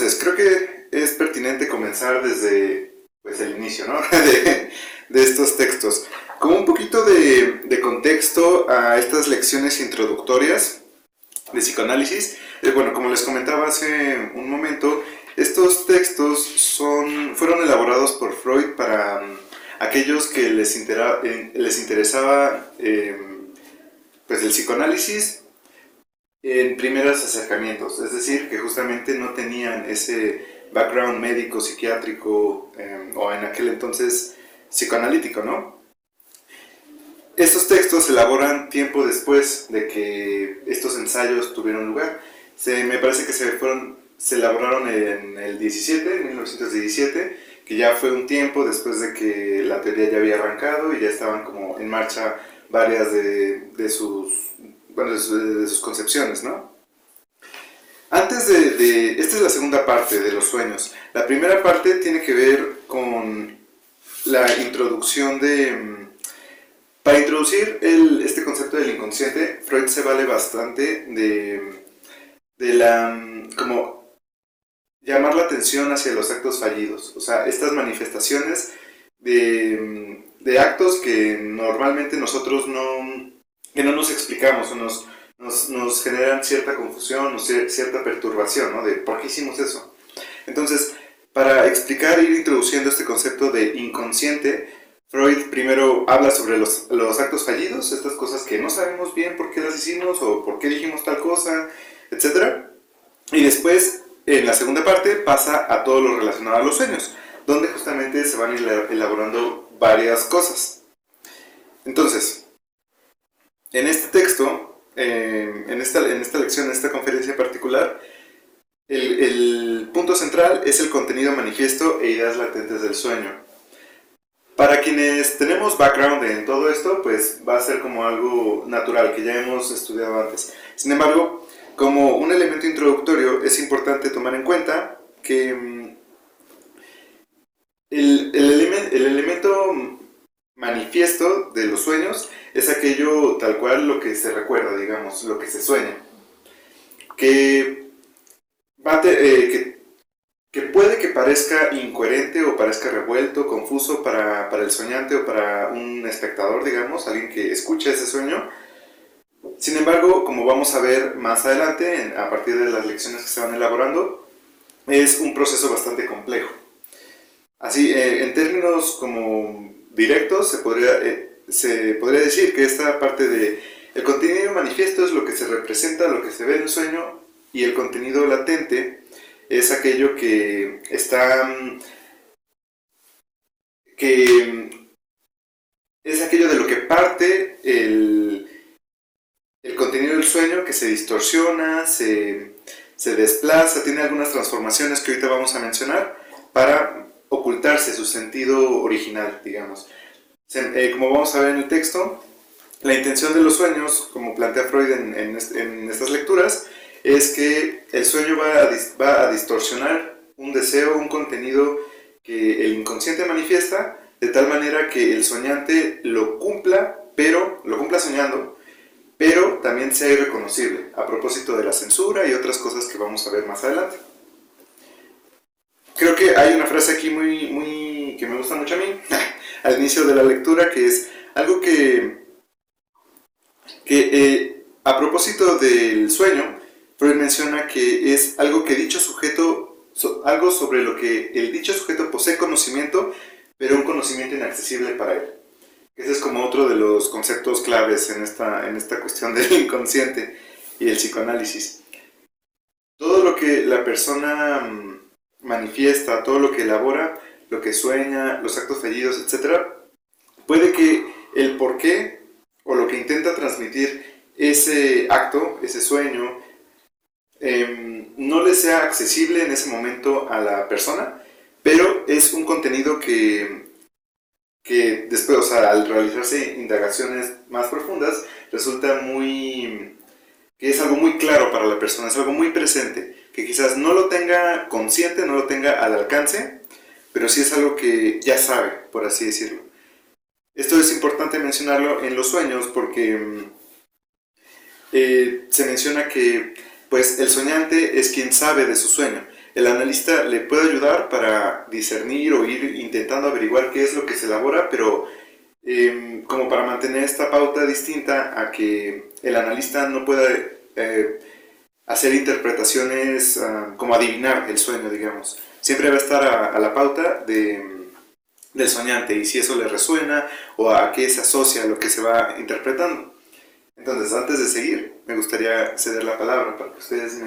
Entonces, creo que es pertinente comenzar desde pues, el inicio, ¿no? de estos textos. Como un poquito de contexto a estas lecciones introductorias de psicoanálisis. Bueno, como les comentaba hace un momento, estos textos fueron elaborados por Freud para aquellos que les interesaba pues el psicoanálisis en primeros acercamientos, es decir, que justamente no tenían ese background médico, psiquiátrico o en aquel entonces psicoanalítico, ¿no? Estos textos se elaboran tiempo después de que estos ensayos tuvieron lugar. Me parece que se elaboraron en el 1917, que ya fue un tiempo después de que la teoría ya había arrancado y ya estaban como en marcha varias de sus concepciones, ¿no? Esta es la segunda parte de los sueños. La primera parte tiene que ver con la introducción para introducir este concepto del inconsciente, Freud se vale bastante como llamar la atención hacia los actos fallidos, o sea, estas manifestaciones de actos que normalmente nosotros no nos explicamos o nos generan cierta confusión o cierta perturbación, ¿no? De por qué hicimos eso. Entonces, para explicar e ir introduciendo este concepto de inconsciente, Freud primero habla sobre los actos fallidos, estas cosas que no sabemos bien por qué las hicimos o por qué dijimos tal cosa, etc. Y después, en la segunda parte, pasa a todo lo relacionado a los sueños, donde justamente se van elaborando varias cosas. Entonces, en este texto, en esta lección, en esta conferencia en particular, el punto central es el contenido manifiesto e ideas latentes del sueño. Para quienes tenemos background en todo esto, pues va a ser como algo natural, que ya hemos estudiado antes. Sin embargo, como un elemento introductorio, es importante tomar en cuenta que el elemento manifiesto de los sueños es aquello tal cual lo que se recuerda, digamos, lo que se sueña. Que puede que parezca incoherente o parezca revuelto, confuso para el soñante o para un espectador, digamos, alguien que escucha ese sueño. Sin embargo, como vamos a ver más adelante, a partir de las lecciones que se van elaborando, es un proceso bastante complejo. Así, en términos como directos, se podría decir que esta parte de el contenido manifiesto es lo que se representa, lo que se ve en el sueño, y el contenido latente es aquello que es aquello de lo que parte el contenido del sueño, que se distorsiona, se desplaza, tiene algunas transformaciones que ahorita vamos a mencionar para ocultarse su sentido original, digamos. Como vamos a ver en el texto, la intención de los sueños, como plantea Freud en estas lecturas, es que el sueño va a distorsionar un deseo, un contenido que el inconsciente manifiesta, de tal manera que el soñante lo cumpla soñando, pero también sea irreconocible, a propósito de la censura y otras cosas que vamos a ver más adelante. Creo que hay una frase aquí que me gusta mucho a mí, al inicio de la lectura, que es algo que a propósito del sueño, Freud menciona que es algo que algo sobre lo que el dicho sujeto posee conocimiento, pero un conocimiento inaccesible para él. Ese es como otro de los conceptos claves en esta cuestión del inconsciente y el psicoanálisis. Todo lo que la persona manifiesta, todo lo que elabora, lo que sueña, los actos fallidos, etc., puede que el porqué o lo que intenta transmitir ese acto, ese sueño, no le sea accesible en ese momento a la persona, pero es un contenido que después, o sea, al realizarse indagaciones más profundas, resulta que es algo muy claro para la persona, es algo muy presente, que quizás no lo tenga consciente, no lo tenga al alcance, pero sí es algo que ya sabe, por así decirlo. Esto es importante mencionarlo en los sueños porque se menciona que pues el soñante es quien sabe de su sueño. el analista le puede ayudar para discernir o ir intentando averiguar qué es lo que se elabora, pero como para mantener esta pauta distinta a que el analista no pueda hacer interpretaciones como adivinar el sueño, digamos. Siempre va a estar a la pauta del soñante y si eso le resuena o a qué se asocia a lo que se va interpretando. Entonces, antes de seguir, me gustaría ceder la palabra para que ustedes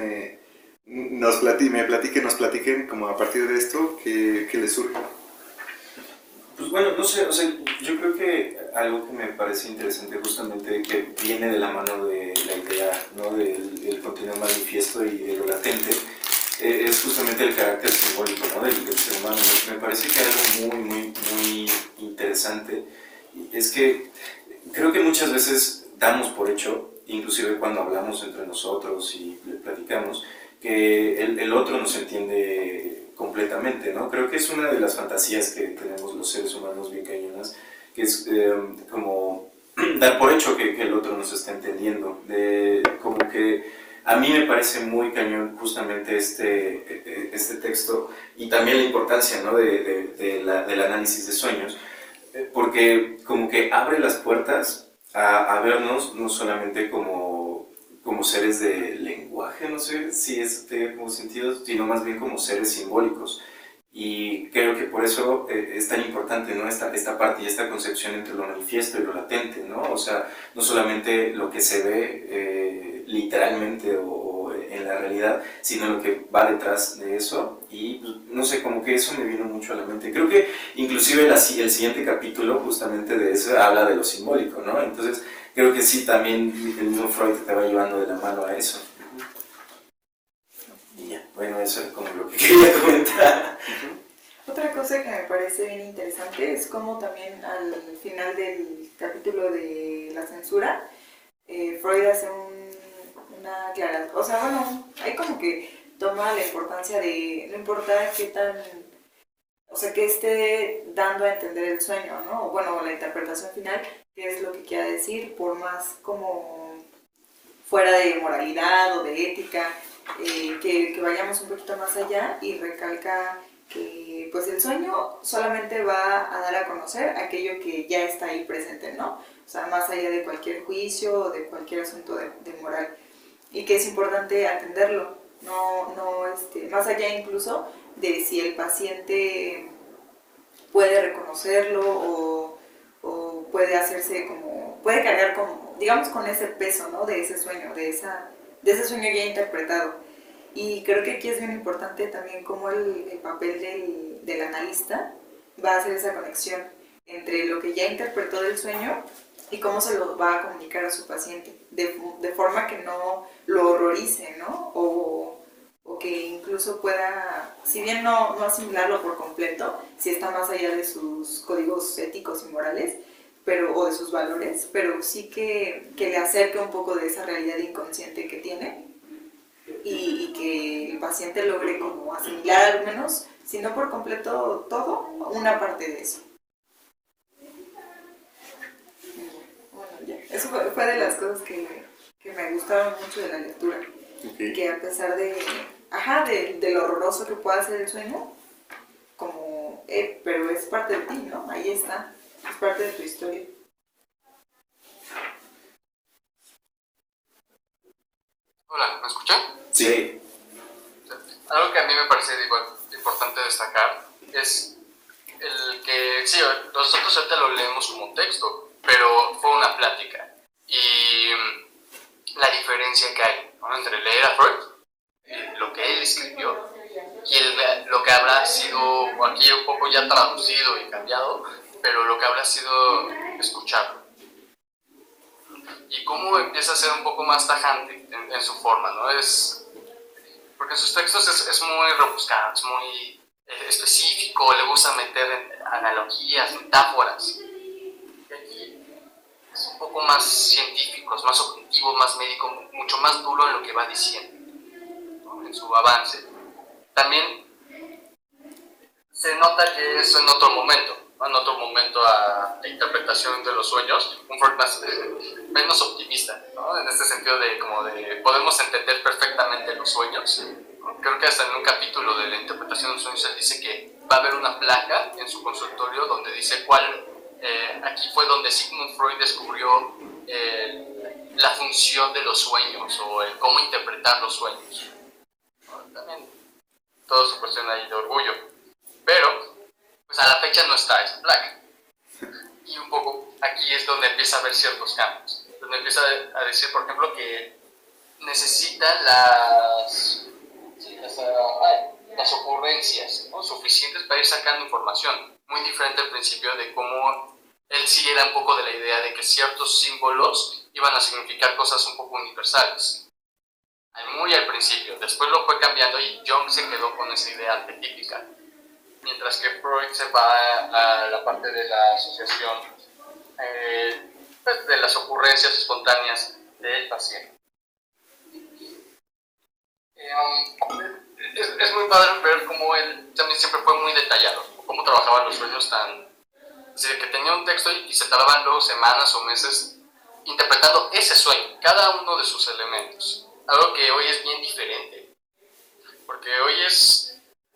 nos platiquen como a partir de esto qué les surge. Pues bueno, no sé, o sea, yo creo que algo que me parece interesante justamente que viene de la mano de la idea, ¿no? del contenido manifiesto y de lo latente, es justamente el carácter simbólico, ¿no? del ser humano. Me parece que algo muy interesante es que creo que muchas veces damos por hecho, inclusive cuando hablamos entre nosotros y platicamos, que el otro nos entiende completamente, ¿no? Creo que es una de las fantasías que tenemos los seres humanos bien cañonas, que es como dar por hecho que el otro nos está entendiendo, como que a mí me parece muy cañón justamente este texto y también la importancia, ¿no? del análisis de sueños, porque como que abre las puertas a vernos no solamente como seres de lenguaje, no sé si es de como sentido, sino más bien como seres simbólicos. Y creo que por eso es tan importante, ¿no? esta parte y esta concepción entre lo manifiesto y lo latente, ¿no? O sea, no solamente lo que se ve literalmente o en la realidad, sino lo que va detrás de eso. Y pues, no sé, como que eso me vino mucho a la mente. Creo que inclusive el siguiente capítulo justamente de eso habla de lo simbólico, ¿no? Entonces creo que sí, también el mismo Freud te va llevando de la mano a eso. Y ya, bueno, eso es como lo que quería comentar. Otra cosa que me parece bien interesante es como también al final del capítulo de la censura, Freud hace una aclaración, o sea, bueno, hay como que toma la importancia de, no importa qué tan, o sea, que esté dando a entender el sueño, ¿no? O bueno, la interpretación final, qué es lo que quiera decir, por más como fuera de moralidad o de ética, que vayamos un poquito más allá, y recalca que pues el sueño solamente va a dar a conocer aquello que ya está ahí presente, ¿no? O sea, más allá de cualquier juicio o de cualquier asunto de moral. Y que es importante atenderlo, más allá incluso de si el paciente puede reconocerlo o puede hacerse como, puede cargar como, digamos, con ese peso, ¿no? De ese sueño, de ese sueño ya interpretado. Y creo que aquí es bien importante también cómo el papel del analista va a hacer esa conexión entre lo que ya interpretó del sueño y cómo se lo va a comunicar a su paciente, de forma que no lo horrorice, ¿no? O que incluso pueda, si bien no asimilarlo por completo, si está más allá de sus códigos éticos y morales, o de sus valores, pero sí que le acerque un poco de esa realidad inconsciente que tiene y que el paciente logre como asimilar al menos, si no por completo todo, una parte de eso. Bueno, ya. Eso fue de las cosas que me gustaron mucho de la lectura. Okay. Que a pesar de lo horroroso que pueda ser el sueño, como, pero es parte de ti, ¿no? Ahí está, es parte de tu historia. Hola, ¿me escuchan? Sí. Algo que a mí me parece igual importante destacar es el que, sí, nosotros ahorita lo leemos como un texto, pero fue una plática. Y la diferencia que hay, ¿no?, entre leer a Freud, lo que él escribió, y lo que habrá sido, aquí un poco ya traducido y cambiado, pero lo que habrá sido escucharlo. Y cómo empieza a ser un poco más tajante en su forma, ¿no? Porque en sus textos es muy rebuscado, es muy específico, le gusta meter analogías, metáforas. Y aquí es un poco más científico, más objetivo, más médico, mucho más duro en lo que va diciendo, ¿no?, en su avance. También se nota que es en otro momento, ¿no?, en otro momento a la interpretación de los sueños, un Freud menos optimista, ¿no?, en este sentido de podemos entender perfectamente los sueños, ¿no?, creo que hasta en un capítulo de la interpretación de los sueños él dice que va a haber una placa en su consultorio donde dice aquí fue donde Sigmund Freud descubrió la función de los sueños o el cómo interpretar los sueños. También todo se cuestiona ahí de orgullo, pero pues a la fecha no está esa placa. Y un poco aquí es donde empieza a haber ciertos cambios, donde empieza a decir, por ejemplo, que necesita las ocurrencias, ¿no?, suficientes para ir sacando información. Muy diferente al principio de cómo él sí era un poco de la idea de que ciertos símbolos iban a significar cosas un poco universales. Muy al principio, después lo fue cambiando y Jung se quedó con esa idea arquetípica, mientras que Freud se va a la parte de la asociación, pues de las ocurrencias espontáneas del paciente. Es muy padre ver cómo él también siempre fue muy detallado, cómo trabajaba los sueños así de que tenía un texto y se tardaban luego semanas o meses interpretando ese sueño, cada uno de sus elementos. Algo que hoy es bien diferente, porque hoy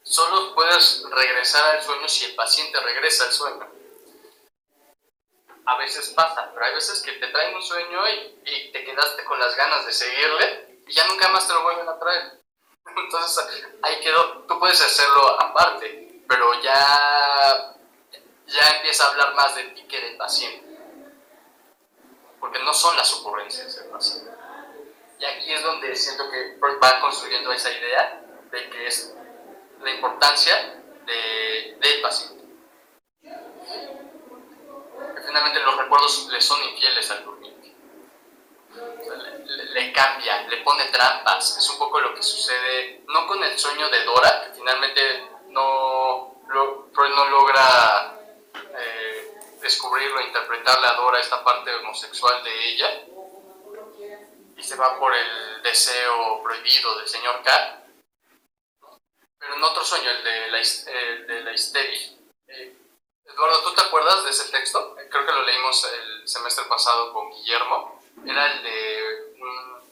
solo puedes regresar al sueño si el paciente regresa al sueño. A veces pasa, pero hay veces que te traen un sueño y te quedaste con las ganas de seguirle y ya nunca más te lo vuelven a traer. Entonces ahí quedó. Tú puedes hacerlo aparte, pero ya empieza a hablar más de ti que del paciente, porque no son las ocurrencias del paciente. Y aquí es donde siento que Freud va construyendo esa idea de que es la importancia del paciente. Que finalmente los recuerdos le son infieles al durmiente. O sea, le cambia, le pone trampas. Es un poco lo que sucede, no con el sueño de Dora, que finalmente Freud no logra descubrirlo, interpretarle a Dora esta parte homosexual de ella, y se va por el deseo prohibido del señor K. Pero en otro sueño, el de la histeria. Eduardo, ¿tú te acuerdas de ese texto? Creo que lo leímos el semestre pasado con Guillermo. Era el de...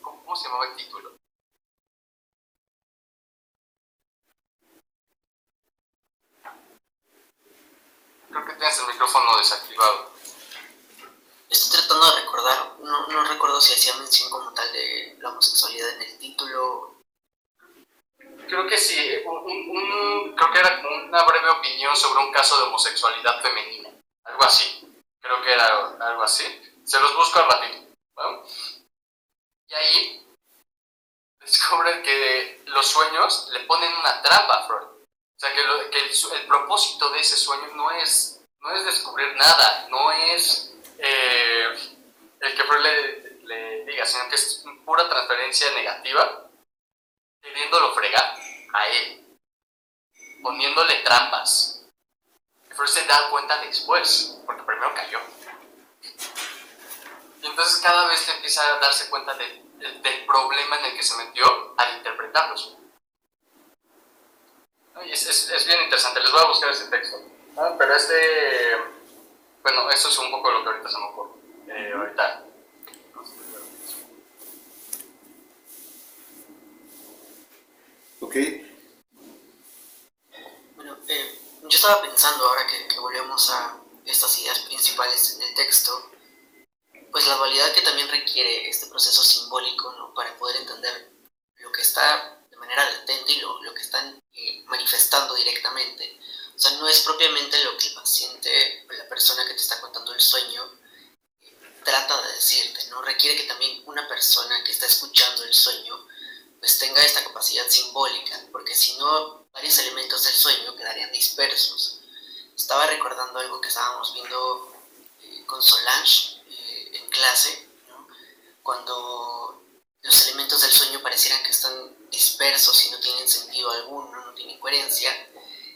¿Cómo se llamaba el título? Creo que tienes el micrófono desactivado. Estoy tratando de recordar, no recuerdo si hacía mención como tal de la homosexualidad en el título. Creo que sí, creo que era como una breve opinión sobre un caso de homosexualidad femenina, algo así. Creo que era algo así. Se los busco al ratito, ¿no? Y ahí descubren que los sueños le ponen una trampa a Freud. O sea, que el propósito de ese sueño no es descubrir nada, no es el que Freud le diga, sino que es pura transferencia negativa, queriéndolo fregar a él, poniéndole trampas. Freud se da cuenta después, porque primero cayó. Y entonces cada vez le empieza a darse cuenta del problema en el que se metió al interpretarlos. Y es bien interesante, les voy a buscar ese texto. Pero bueno, eso es un poco lo que ahorita se me ocurre. Ahorita. Ok. Bueno, yo estaba pensando ahora que volvemos a estas ideas principales del texto, pues la dualidad que también requiere este proceso simbólico, ¿no?, para poder entender lo que está de manera latente y lo que están manifestando directamente. O sea, no es propiamente lo que el paciente o la persona que te está contando el sueño trata de decirte, ¿no? Requiere que también una persona que está escuchando el sueño pues tenga esta capacidad simbólica, porque si no, varios elementos del sueño quedarían dispersos. Estaba recordando algo que estábamos viendo con Solange en clase, ¿no?, cuando los elementos del sueño parecieran que están dispersos y no tienen sentido alguno, no tienen coherencia.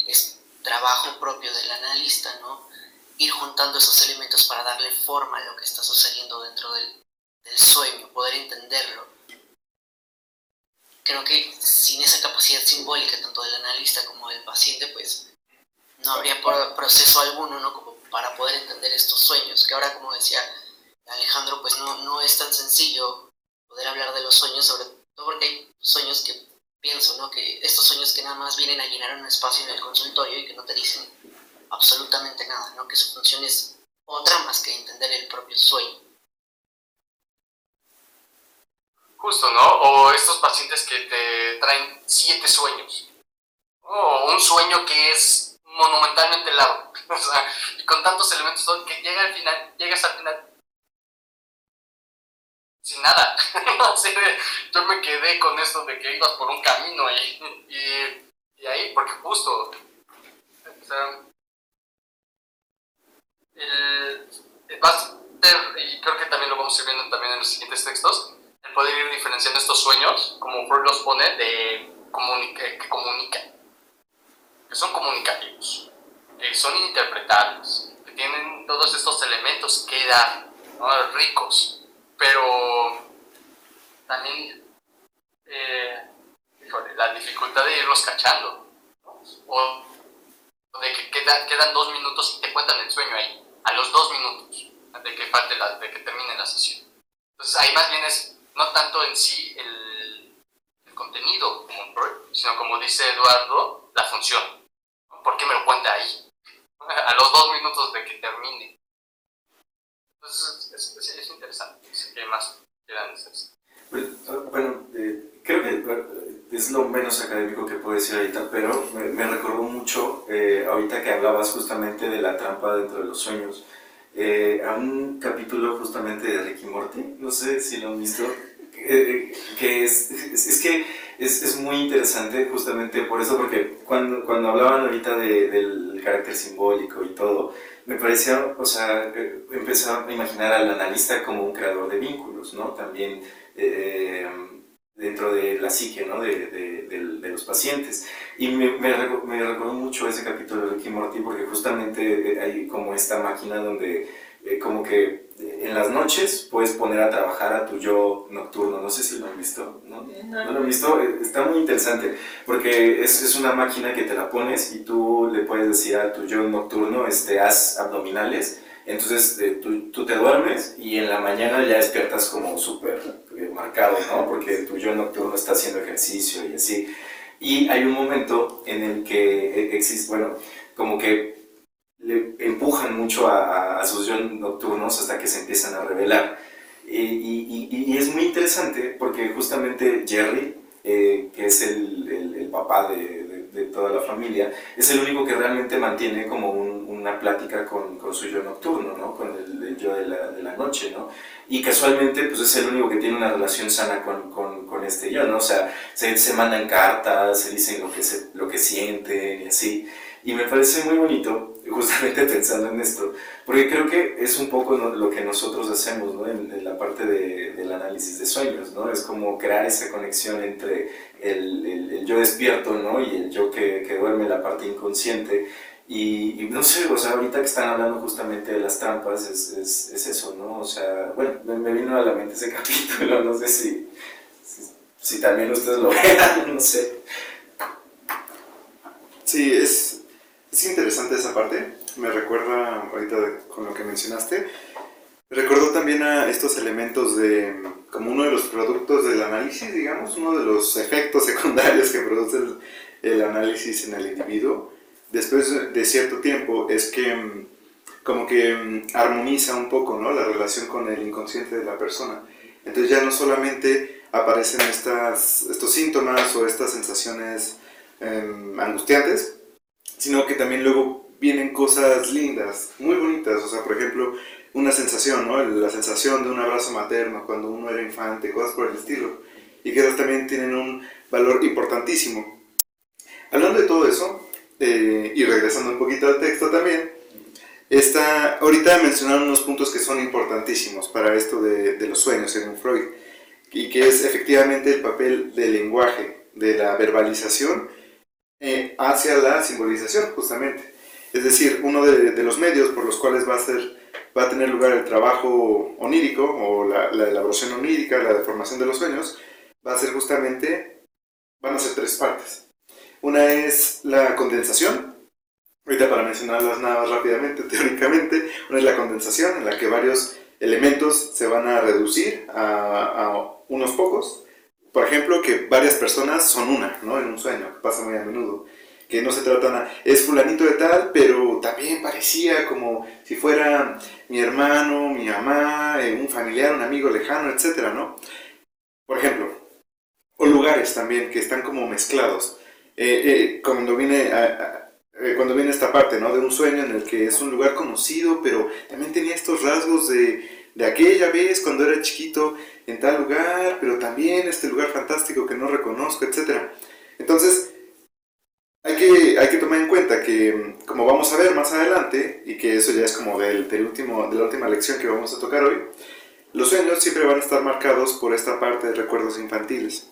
Es trabajo propio del analista, ¿no?, ir juntando esos elementos para darle forma a lo que está sucediendo dentro del sueño, poder entenderlo. Creo que sin esa capacidad simbólica, tanto del analista como del paciente, pues no habría proceso alguno, ¿no?, como para poder entender estos sueños, que ahora, como decía Alejandro, pues no es tan sencillo poder hablar de los sueños, sobre todo porque hay sueños que pienso, ¿no? Que estos sueños que nada más vienen a llenar un espacio en el consultorio y que no te dicen absolutamente nada, ¿no? Que su función es otra más que entender el propio sueño. Justo, ¿no? O estos pacientes que te traen 7 sueños. O un sueño que es monumentalmente largo. O sea, y con tantos elementos que llegas al final sin nada. Así de, yo me quedé con esto de que ibas por un camino y ahí, porque justo, o sea, vas a ver, y creo que también lo vamos a ir viendo también en los siguientes textos, el poder ir diferenciando estos sueños, como Freud los pone, de que comunican, que son comunicativos, que son interpretables, que tienen todos estos elementos que dar, ¿no? Ricos, pero también la dificultad de irlos cachando, ¿no? O de que quedan 2 minutos y te cuentan el sueño ahí, a los 2 minutos de que termine la sesión. Entonces ahí más bien es no tanto en sí el contenido como un Freud, sino como dice Eduardo, la función. ¿Por qué me lo cuenta ahí? A los 2 minutos de que termine. Entonces es interesante. ¿Qué más quieran decir? Pues, bueno, creo que es lo menos académico que puedo decir ahorita, pero me recordó mucho, ahorita que hablabas justamente de la trampa dentro de los sueños, a un capítulo justamente de Rick y Morty, no sé si lo han visto, que es muy interesante justamente por eso, porque cuando hablaban ahorita del carácter simbólico y todo, me parecía, o sea, empezaba a imaginar al analista como un creador de vínculos, ¿no? También dentro de la psique, ¿no? de los pacientes. Y me recordó mucho ese capítulo de Rick y Morty porque justamente hay como esta máquina donde como que en las noches puedes poner a trabajar a tu yo nocturno. No sé si lo han visto, ¿no? ¿No lo han visto? Está muy interesante porque es una máquina que te la pones y tú le puedes decir a tu yo nocturno, haz abdominales. Entonces tú te duermes y en la mañana ya despiertas como súper marcado, ¿no? Porque tu yo nocturno está haciendo ejercicio y así. Y hay un momento en el que existe, bueno, como que le empujan mucho a sus yo nocturnos hasta que se empiezan a revelar. Y es muy interesante porque justamente Jerry, que es el papá de toda la familia, es el único que realmente mantiene como una plática con su yo nocturno, ¿no? Con el yo de la noche, ¿no? Y casualmente pues es el único que tiene una relación sana con este yo, ¿no? O sea, se mandan cartas, se dicen lo que sienten y así. Y me parece muy bonito, justamente pensando en esto, porque creo que es un poco, ¿no?, lo que nosotros hacemos, ¿no?, en la parte del análisis de sueños, ¿no? Es como crear esa conexión entre el yo despierto, ¿no?, y el yo que duerme, la parte inconsciente. Y no sé, o sea, ahorita que están hablando justamente de las trampas, es eso, ¿no? O sea, bueno, me vino a la mente ese capítulo, no sé si también ustedes lo vean, no sé. Sí, es interesante esa parte. Me recuerda, ahorita con lo que mencionaste, me recordó también a estos elementos como uno de los productos del análisis, digamos, uno de los efectos secundarios que produce el análisis en el individuo. Después de cierto tiempo es que como que armoniza un poco, ¿no?, la relación con el inconsciente de la persona. Entonces ya no solamente aparecen estos síntomas o estas sensaciones angustiantes, sino que también luego vienen cosas lindas, muy bonitas. O sea, por ejemplo, una sensación, ¿no?, la sensación de un abrazo materno cuando uno era infante, cosas por el estilo, y que esas también tienen un valor importantísimo. Hablando de todo eso, y regresando un poquito al texto también, ahorita mencionaron unos puntos que son importantísimos para esto de los sueños según Freud, y que es efectivamente el papel del lenguaje, de la verbalización hacia la simbolización, justamente. Es decir, uno de los medios por los cuales va a tener lugar el trabajo onírico, o la elaboración onírica, la deformación de los sueños, van a ser 3 partes. Una es la condensación, ahorita para mencionarlas nada más rápidamente, teóricamente. Una es la condensación, en la que varios elementos se van a reducir a unos pocos, por ejemplo, que varias personas son una, ¿no? En un sueño, que pasa muy a menudo. Que no se trata, es fulanito de tal, pero también parecía como si fuera mi hermano, mi mamá, un familiar, un amigo lejano, etcétera, ¿no? Por ejemplo, o lugares también que están como mezclados. Cuando viene esta parte, ¿no? De un sueño en el que es un lugar conocido, pero también tenía estos rasgos de aquella vez cuando era chiquito en tal lugar, pero también este lugar fantástico que no reconozco, etcétera. Entonces, hay que tomar en cuenta que, como vamos a ver más adelante, y que eso ya es como de la última lección que vamos a tocar hoy, los sueños siempre van a estar marcados por esta parte de recuerdos infantiles.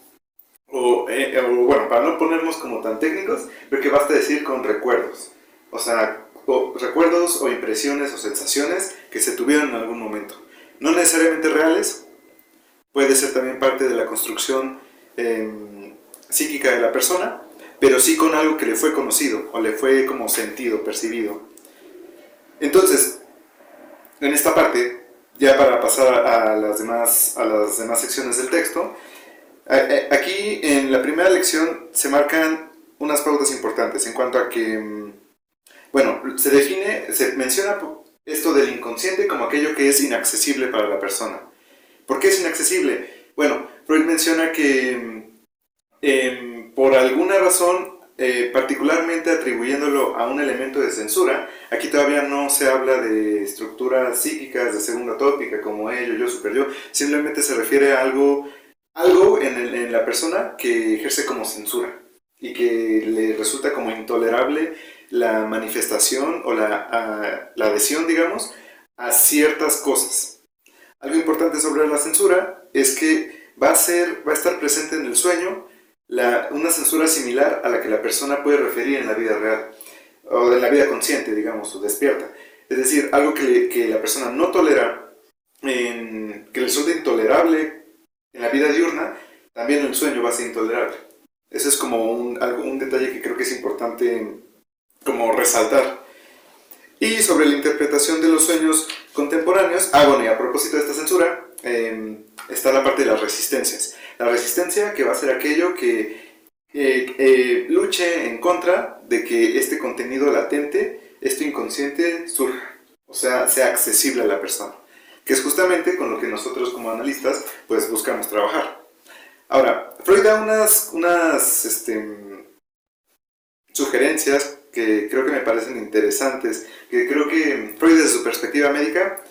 O bueno, para no ponernos como tan técnicos, creo que basta decir con recuerdos. O sea, recuerdos o impresiones o sensaciones que se tuvieron en algún momento. No necesariamente reales, puede ser también parte de la construcción psíquica de la persona, pero sí con algo que le fue conocido o le fue como sentido, percibido. Entonces, en esta parte, ya para pasar a las demás secciones del texto, aquí en la primera lección se marcan unas pautas importantes en cuanto a que, bueno, se menciona esto del inconsciente como aquello que es inaccesible para la persona. ¿Por qué es inaccesible? Bueno, Freud menciona que por alguna razón, particularmente atribuyéndolo a un elemento de censura, aquí todavía no se habla de estructuras psíquicas de segunda tópica como ello, yo, super yo, simplemente se refiere a algo en la persona que ejerce como censura y que le resulta como intolerable la manifestación o la adhesión, digamos, a ciertas cosas. Algo importante sobre la censura es que va a estar presente en el sueño una censura similar a la que la persona puede referir en la vida real, o en la vida consciente, digamos, o despierta. Es decir, algo que la persona no tolera, que le resulta intolerable en la vida diurna, también en el sueño va a ser intolerable. Eso es como un detalle que creo que es importante como resaltar. Y sobre la interpretación de los sueños contemporáneos, bueno, y a propósito de esta censura, está la parte de las resistencias. La resistencia que va a ser aquello que luche en contra de que este contenido latente, esto inconsciente, surja, o sea accesible a la persona, que es justamente con lo que nosotros como analistas pues buscamos trabajar. Ahora, Freud da unas sugerencias que creo que me parecen interesantes, que creo que Freud desde su perspectiva médica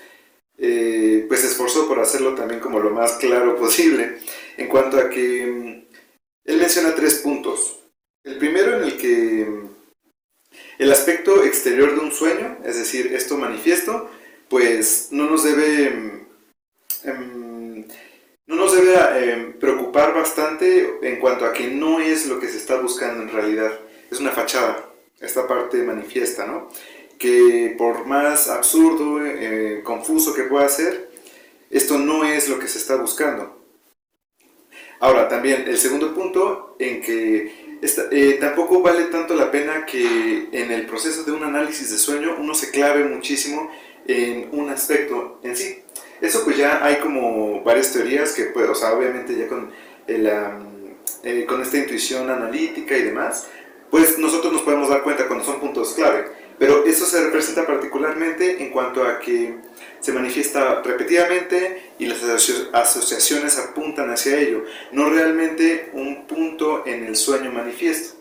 pues se esforzó por hacerlo también como lo más claro posible, en cuanto a que él menciona 3 puntos. El primero en el que el aspecto exterior de un sueño, es decir, esto manifiesto, pues no nos debe preocupar bastante en cuanto a que no es lo que se está buscando en realidad, es una fachada, esta parte manifiesta, ¿no? Que por más absurdo, confuso que pueda ser, esto no es lo que se está buscando. Ahora, también el segundo punto en que tampoco vale tanto la pena que en el proceso de un análisis de sueño uno se clave muchísimo en un aspecto en sí. Eso pues ya hay como varias teorías que pues, o sea, obviamente ya con esta intuición analítica y demás, pues nosotros nos podemos dar cuenta cuando son puntos clave, pero eso se representa particularmente en cuanto a que se manifiesta repetidamente y las asociaciones apuntan hacia ello, no realmente un punto en el sueño manifiesto.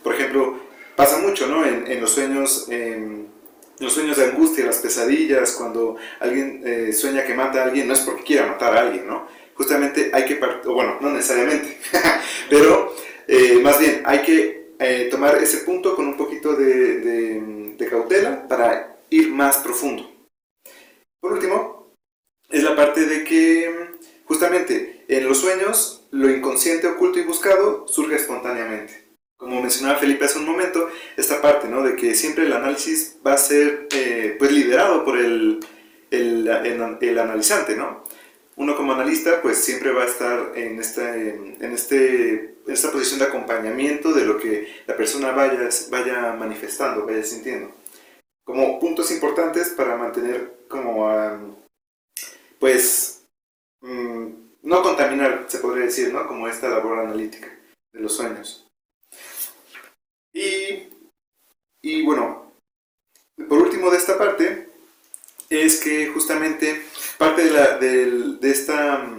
Por ejemplo, pasa mucho, ¿no? En los sueños de angustia, las pesadillas, cuando alguien sueña que mata a alguien, no es porque quiera matar a alguien, ¿no? Justamente hay que, bueno, no necesariamente, pero más bien hay que tomar ese punto con un poquito de cautela para ir más profundo. Por último, es la parte de que justamente en los sueños lo inconsciente, oculto y buscado surge espontáneamente. Como mencionaba Felipe hace un momento, esta parte, ¿no? De que siempre el análisis va a ser pues liderado por el analizante, ¿no? Uno como analista pues siempre va a estar en esta posición de acompañamiento de lo que la persona vaya manifestando, vaya sintiendo. Como puntos importantes para mantener como no contaminar, se podría decir, ¿no? Como esta labor analítica de los sueños. Y bueno, por último de esta parte, es que justamente parte de esta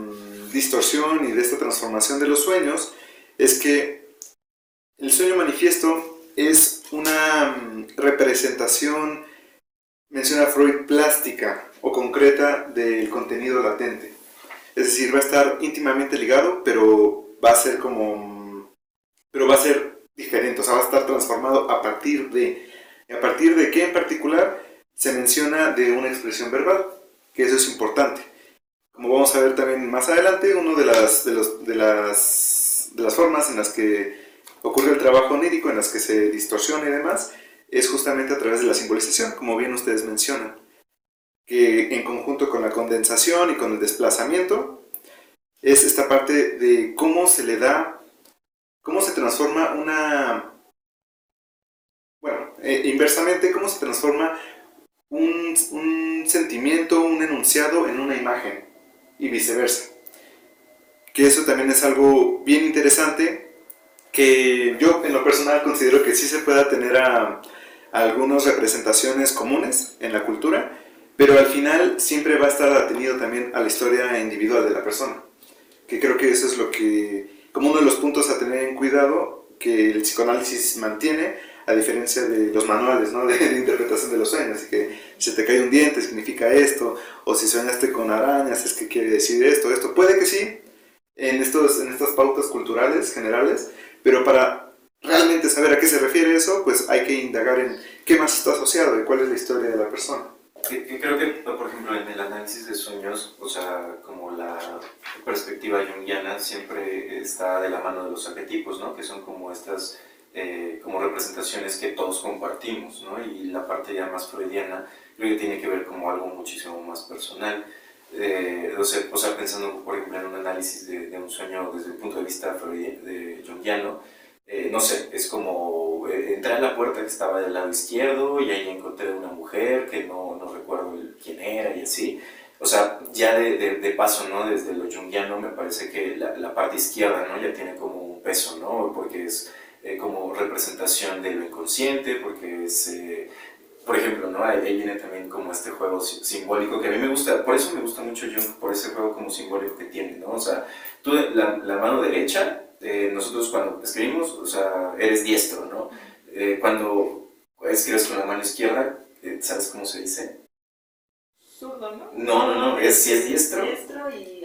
distorsión y de esta transformación de los sueños es que el sueño manifiesto es una representación, menciona Freud, plástica o concreta del contenido latente. Es decir, va a estar íntimamente ligado, pero va a ser diferente, o sea, va a estar transformado a partir de... ¿A partir de qué en particular? Se menciona de una expresión verbal, que eso es importante. Como vamos a ver también más adelante, una de las formas en las que ocurre el trabajo onírico, en las que se distorsiona y demás, es justamente a través de la simbolización, como bien ustedes mencionan, que en conjunto con la condensación y con el desplazamiento, es esta parte de cómo se le da, cómo se transforma inversamente, cómo se transforma un sentimiento, un enunciado en una imagen y viceversa. Que eso también es algo bien interesante, que yo en lo personal considero que sí se pueda tener a algunas representaciones comunes en la cultura, pero al final siempre va a estar atenido también a la historia individual de la persona, que creo que eso es lo que, como uno de los puntos a tener en cuidado, que el psicoanálisis mantiene, a diferencia de los manuales, ¿no? de interpretación de los sueños, y que si te cae un diente significa esto, o si soñaste con arañas es que quiere decir esto. Puede que sí, en estas pautas culturales generales, pero para realmente saber a qué se refiere eso, pues hay que indagar en qué más está asociado y cuál es la historia de la persona. Creo que, por ejemplo, en el análisis de sueños, o sea, como la perspectiva junguiana siempre está de la mano de los arquetipos, ¿no? Que son como estas como representaciones que todos compartimos, ¿no? Y la parte ya más freudiana creo que tiene que ver como algo muchísimo más personal. O sea, pensando, por ejemplo, en un análisis de un sueño desde el punto de vista junguiano, no sé, es como entré a la puerta que estaba del lado izquierdo y ahí encontré una mujer que no recuerdo quién era y así. O sea, ya de paso, ¿no? Desde lo junguiano me parece que la parte izquierda, ¿no? Ya tiene como un peso, ¿no? Porque es como representación de lo inconsciente, porque es... por ejemplo, ¿no? Ahí viene también como este juego simbólico que a mí me gusta, por eso me gusta mucho Jung, por ese juego como simbólico que tiene, ¿no? O sea, tú la mano derecha, nosotros cuando escribimos, o sea, eres diestro, ¿no? Cuando escribes con la mano izquierda, ¿sabes cómo se dice? Zurdo, ¿no? No, si es diestro. Diestro y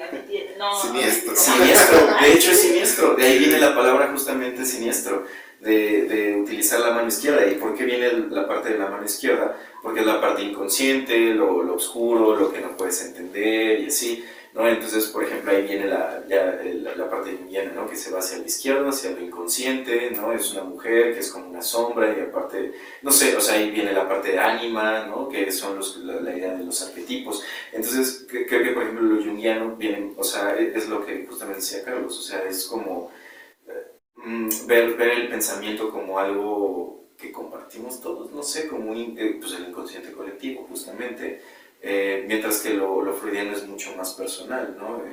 no. Siniestro. Siniestro, de hecho es siniestro, de ahí viene la palabra justamente siniestro. De utilizar la mano izquierda. ¿Y por qué viene la parte de la mano izquierda? Porque es la parte inconsciente, lo oscuro, lo que no puedes entender y así, ¿no? Entonces, por ejemplo, ahí viene la parte junguiana, ¿no? Que se va hacia la izquierda, hacia lo inconsciente, ¿no? Es una mujer que es como una sombra y aparte, no sé, o sea, ahí viene la parte de ánima, ¿no? Que son la idea de los arquetipos. Entonces, creo que, por ejemplo, lo junguiano viene, o sea, es lo que justamente decía Carlos, o sea, es como ver el pensamiento como algo que compartimos todos, no sé, como pues el inconsciente colectivo, justamente, mientras que lo freudiano es mucho más personal, ¿no?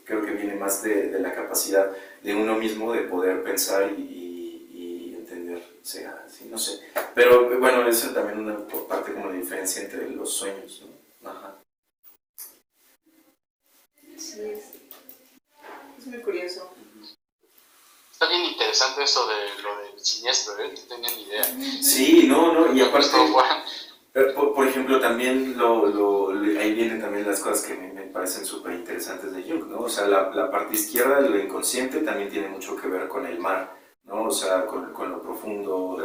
Creo que viene más de la capacidad de uno mismo de poder pensar y entender, o sea, sí, no sé. Pero bueno, eso es también una parte como la diferencia entre los sueños, ¿no? Ajá. Sí, es muy curioso. Está bien interesante eso de lo del siniestro, ¿eh? No tenía ni idea. Sí, no, y aparte, Juan. por ejemplo, también ahí vienen también las cosas que me parecen súper interesantes de Jung, ¿no? O sea, la parte izquierda, lo inconsciente, también tiene mucho que ver con el mar, ¿no? O sea, con lo profundo.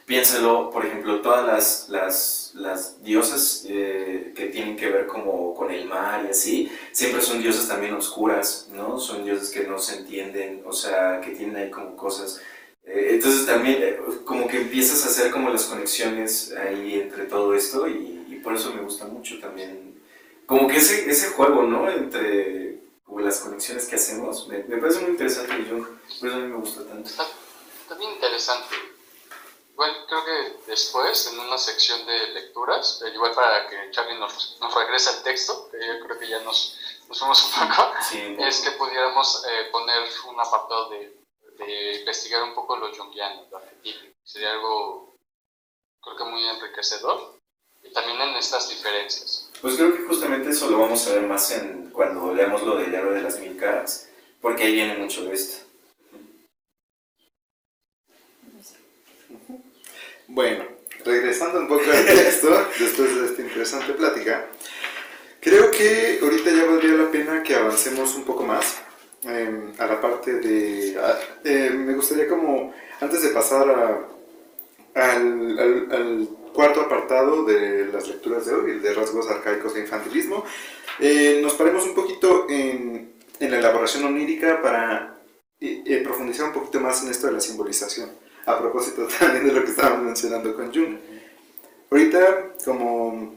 Piénsalo, por ejemplo, todas las diosas que tienen que ver como con el mar y así, siempre son diosas también oscuras, ¿no? Son diosas que no se entienden, o sea, que tienen ahí como cosas. Entonces también como que empiezas a hacer como las conexiones ahí entre todo esto y por eso me gusta mucho también, como que ese juego, ¿no? Entre como las conexiones que hacemos, me parece muy interesante y Jung, por eso a mí me gusta tanto. Está bien interesante. Bueno, creo que después, en una sección de lecturas, igual para que Charlie nos regrese al texto, que yo creo que ya nos nos fuimos un poco, Sí, es que pudiéramos poner un apartado de investigar un poco lo junguiano, lo arquetípico. Sería algo, creo que muy enriquecedor, y también en estas diferencias. pues creo que justamente eso lo vamos a ver más cuando leamos lo del héroe de las mil caras, porque ahí viene mucho de esto. Bueno, regresando un poco al texto, después de esta interesante plática, creo que ahorita ya valdría la pena que avancemos un poco más a la parte de... me gustaría como, antes de pasar al cuarto apartado de las lecturas de hoy, el de rasgos arcaicos e infantilismo, nos paremos un poquito en la elaboración onírica para profundizar un poquito más en esto de la simbolización, a propósito también de lo que estábamos mencionando con Jung. Ahorita, como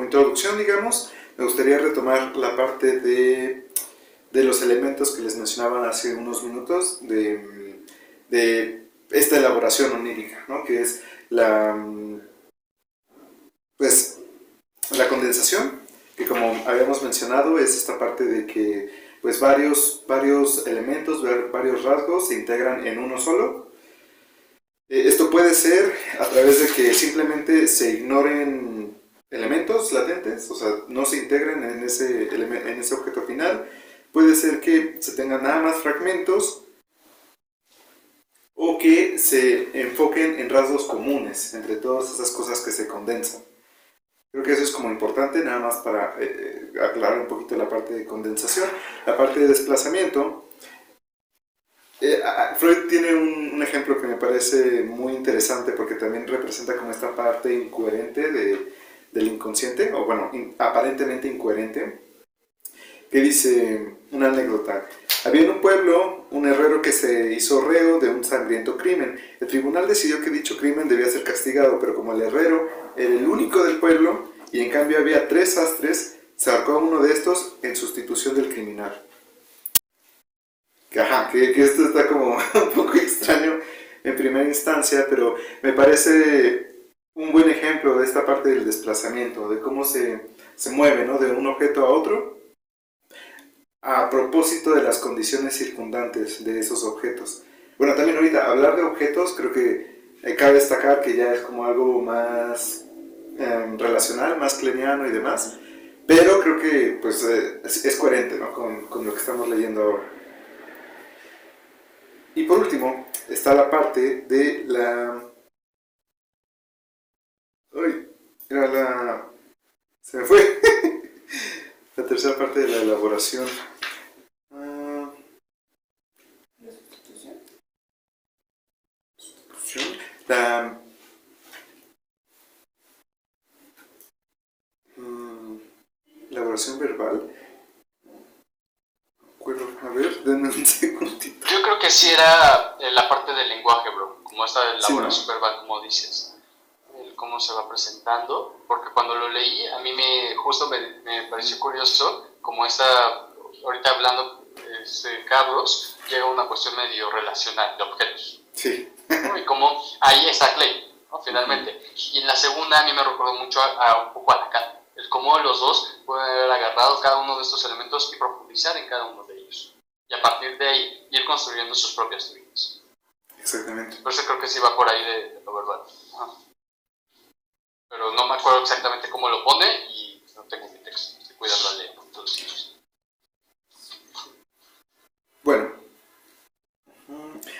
introducción, digamos, me gustaría retomar la parte de los elementos que les mencionaba hace unos minutos, de esta elaboración onírica, ¿no? Que es la condensación, que como habíamos mencionado es esta parte de que pues varios elementos, varios rasgos se integran en uno solo. Esto puede ser a través de que simplemente se ignoren elementos latentes, o sea, no se integren en ese objeto final. Puede ser que se tengan nada más fragmentos, o que se enfoquen en rasgos comunes entre todas esas cosas que se condensan. Creo que eso es como importante, nada más para aclarar un poquito la parte de condensación. La parte de desplazamiento, Freud tiene un ejemplo que me parece muy interesante porque también representa como esta parte incoherente del inconsciente, o bueno, aparentemente incoherente, que dice una anécdota. Había en un pueblo un herrero que se hizo reo de un sangriento crimen. El tribunal decidió que dicho crimen debía ser castigado, pero como el herrero era el único del pueblo y en cambio había 3 sastres, se ahorcó a uno de estos en sustitución del criminal. Ajá, que esto está como un poco extraño en primera instancia, pero me parece un buen ejemplo de esta parte del desplazamiento, de cómo se mueve, ¿no? De un objeto a otro, a propósito de las condiciones circundantes de esos objetos. Bueno, también ahorita hablar de objetos creo que cabe destacar que ya es como algo más relacional, más kleniano y demás, pero creo que pues, es coherente, ¿no? con lo que estamos leyendo ahora. Y por último está la parte de la... ¡Uy! Era la... Se me fue. La tercera parte de la elaboración. La elaboración verbal. A ver, denme un segundito. Yo creo que sí era la parte del lenguaje, bro, como esta elaboración Sí, ¿no? verbal, como dices, el cómo se va presentando, porque cuando lo leí a mí justo me pareció curioso, como ahorita hablando Carlos, llega una cuestión medio relacional de objetos, Sí. ¿no? Y como ahí está Clay, ¿no? Finalmente. Y en la segunda a mí me recordó mucho un poco a Lacan, el cómo los dos pueden haber agarrado cada uno de estos elementos y profundizar en cada uno de ellos. Y a partir de ahí ir construyendo sus propias teorías. Exactamente. Por eso creo que sí va por ahí de lo verbal. Ajá. Pero no me acuerdo exactamente cómo lo pone y no tengo mi texto. Estoy cuidando a leer todos. Bueno.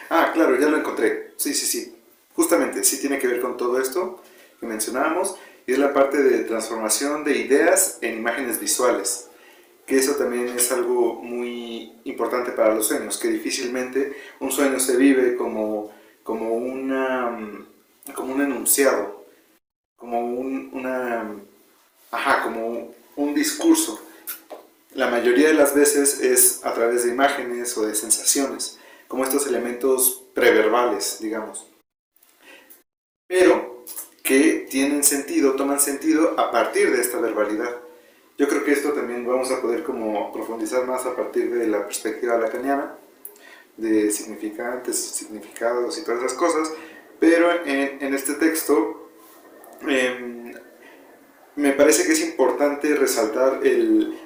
Claro, ya lo encontré. Sí. Justamente, sí tiene que ver con todo esto que mencionábamos. Y es la parte de transformación de ideas en imágenes visuales. Que eso también es algo muy importante para los sueños, que difícilmente un sueño se vive como un enunciado, como como un discurso. La mayoría de las veces es a través de imágenes o de sensaciones, como estos elementos preverbales, digamos. Pero que tienen sentido, toman sentido a partir de esta verbalidad. Yo creo que esto también vamos a poder como profundizar más a partir de la perspectiva lacaniana, de significantes, significados y todas esas cosas, pero en este texto me me parece que es importante resaltar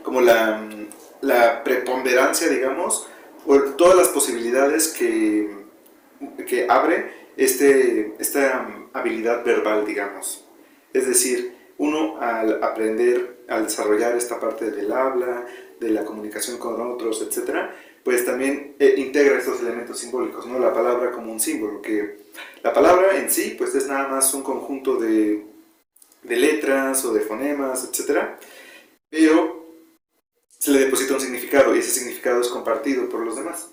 como la preponderancia, digamos, o todas las posibilidades que abre esta habilidad verbal, digamos. Es decir, uno al aprender, al desarrollar esta parte del habla, de la comunicación con otros, etcétera, pues también integra estos elementos simbólicos, ¿no? La palabra como un símbolo, que la palabra en sí pues es nada más un conjunto de letras o de fonemas, etcétera, pero se le deposita un significado y ese significado es compartido por los demás,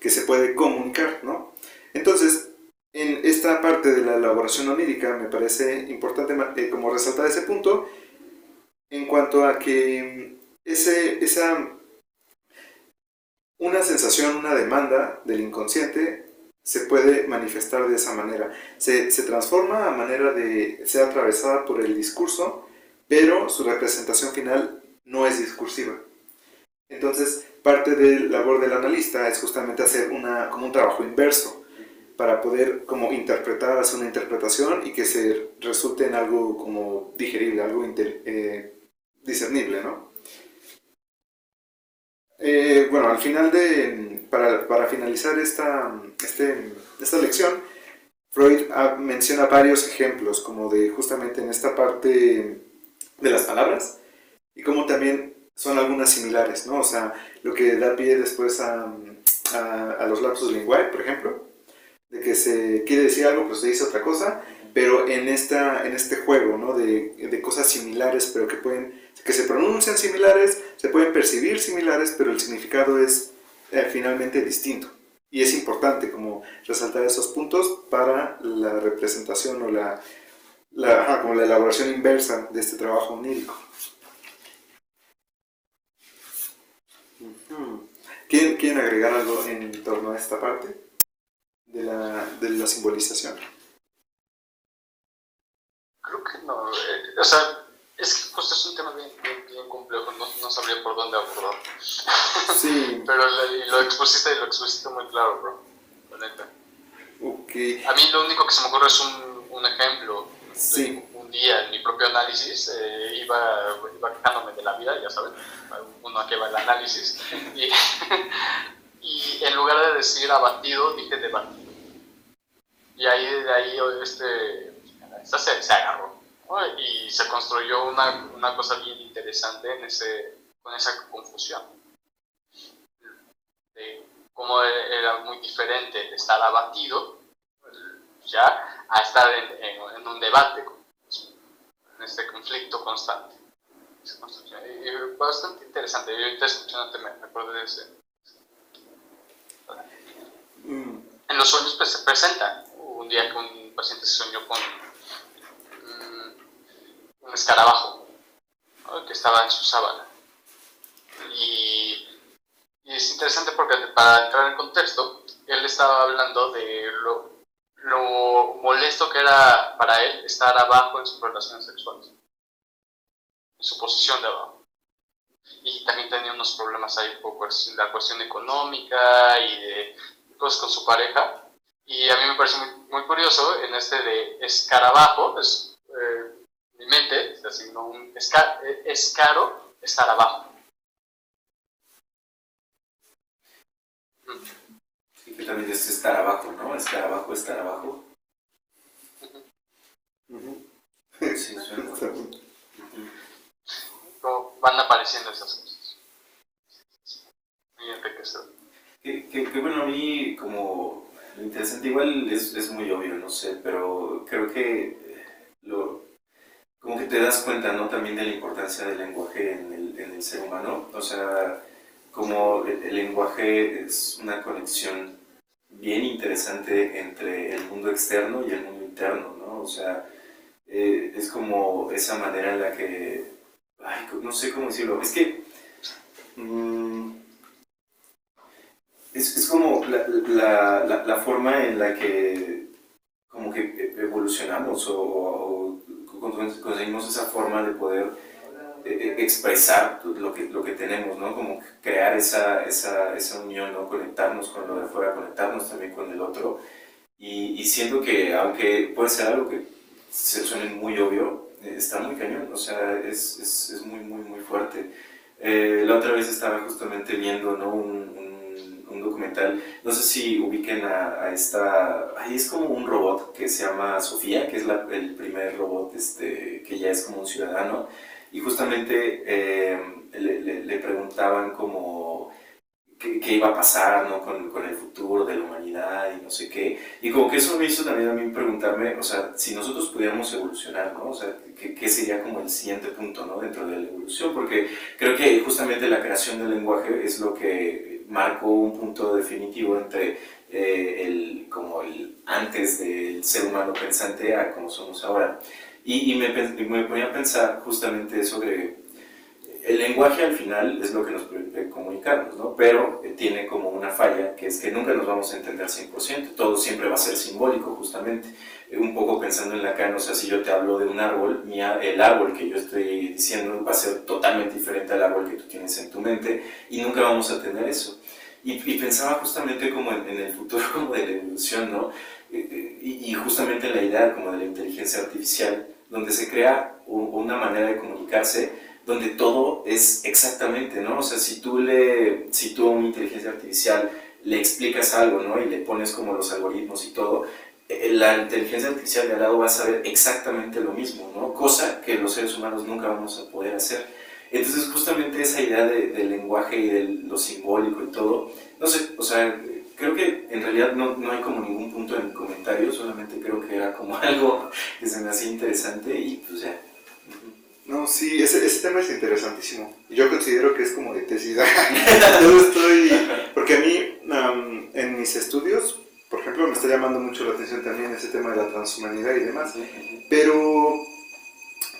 que se puede comunicar, ¿no? Entonces, en esta parte de la elaboración onírica me parece importante como resaltar ese punto en cuanto a que una sensación, una demanda del inconsciente se puede manifestar de esa manera. Se transforma a manera de ser atravesada por el discurso, pero su representación final no es discursiva. Entonces, parte de la labor del analista es justamente hacer como un trabajo inverso para poder como interpretar, hacer una interpretación y que se resulte en algo como digerible, algo discernible, ¿no? Bueno, al final para finalizar esta lección, Freud menciona varios ejemplos como de justamente en esta parte de las palabras y como también son algunas similares, ¿no? O sea, lo que da pie después a los lapsus linguae, por ejemplo, de que se quiere decir algo, pero se dice otra cosa, pero en este juego, ¿no? de cosas similares, pero que se pronuncian similares, se pueden percibir similares, pero el significado es finalmente distinto. Y es importante como resaltar esos puntos para la representación o como la elaboración inversa de este trabajo onírico. ¿Quieren agregar algo en torno a esta parte de la simbolización? Creo que no. O sea, es que justo es un tema bien complejo, no sabría por dónde abordar. Sí. Pero lo expusiste muy claro, bro. La neta. Okay. A mí lo único que se me ocurre es un ejemplo. Sí. Un día en mi propio análisis iba quejándome de la vida, ya saben, uno a qué va el análisis. Y en lugar de decir abatido, dije debatido. Y ahí de ahí se agarró, ¿no? Y se construyó una cosa bien interesante con esa confusión. De cómo era muy diferente el estar abatido ya a estar en un debate, en este conflicto constante. Y bastante interesante. Yo ahorita escuchándote me acuerdo de ese. En los sueños pues, se presenta. Un día que un paciente se soñó con un escarabajo, ¿no? Que estaba en su sábana. Y es interesante porque para entrar en contexto, él estaba hablando de lo molesto que era para él estar abajo en sus relaciones sexuales, en su posición de abajo. Y también tenía unos problemas ahí por la cuestión económica y de cosas con su pareja. Y a mí me parece muy curioso en de escarabajo, mi mente se asignó un escaro estar abajo. Sí, que también es estar abajo, ¿no? Escarabajo, estar abajo. Sí, suena. Como van apareciendo esas cosas. Muy enriquecedor. Que bueno, a mí como lo interesante igual es muy obvio, no sé, pero creo que como que te das cuenta, ¿no? También de la importancia del lenguaje en el ser humano. O sea, como el lenguaje es una conexión bien interesante entre el mundo externo y el mundo interno, ¿no? O sea, es como esa manera en la que, ay, no sé cómo decirlo, es que es como la forma en la que como que evolucionamos o conseguimos esa forma de poder expresar lo que tenemos, ¿no? Como crear esa unión, ¿no? Conectarnos con lo de afuera, conectarnos también con el otro. Y siento que, aunque puede ser algo que se suene muy obvio, está muy cañón, o sea, es muy, muy, muy fuerte. La otra vez estaba justamente viendo, ¿no? un documental, no sé si ubiquen a esta, ahí es como un robot que se llama Sofía, que es el primer robot que ya es como un ciudadano, y justamente le preguntaban como qué iba a pasar, ¿no? con el futuro de la humanidad y no sé qué. Y como que eso me hizo también a mí preguntarme, o sea, si nosotros pudiéramos evolucionar, ¿no? O sea, ¿qué sería como el siguiente punto, ¿no? Dentro de la evolución, porque creo que justamente la creación del lenguaje es lo que marcó un punto definitivo entre como el antes del ser humano pensante a como somos ahora. Y me ponía a pensar justamente sobre el lenguaje al final es lo que nos permite comunicarnos, ¿no? Pero tiene como una falla, que es que nunca nos vamos a entender 100%, todo siempre va a ser simbólico, justamente. Un poco pensando en Lacan, o sea, si yo te hablo de un árbol, el árbol que yo estoy diciendo va a ser totalmente diferente al árbol que tú tienes en tu mente, y nunca vamos a tener eso. Y pensaba justamente como en el futuro como de la evolución, ¿no? Y justamente en la idea como de la inteligencia artificial, donde se crea una manera de comunicarse donde todo es exactamente, ¿no? O sea, si tú a una inteligencia artificial le explicas algo, ¿no? Y le pones como los algoritmos y todo, la inteligencia artificial de al lado va a saber exactamente lo mismo, ¿no? Cosa que los seres humanos nunca vamos a poder hacer. Entonces, justamente esa idea del lenguaje y de lo simbólico y todo, no sé, o sea, creo que en realidad no hay como ningún punto en el comentario, solamente creo que era como algo que se me hacía interesante y pues ya. No, sí, ese tema es interesantísimo. Yo considero que es como de tesis. Porque a mí, en mis estudios, por ejemplo, me está llamando mucho la atención también ese tema de la transhumanidad y demás. Pero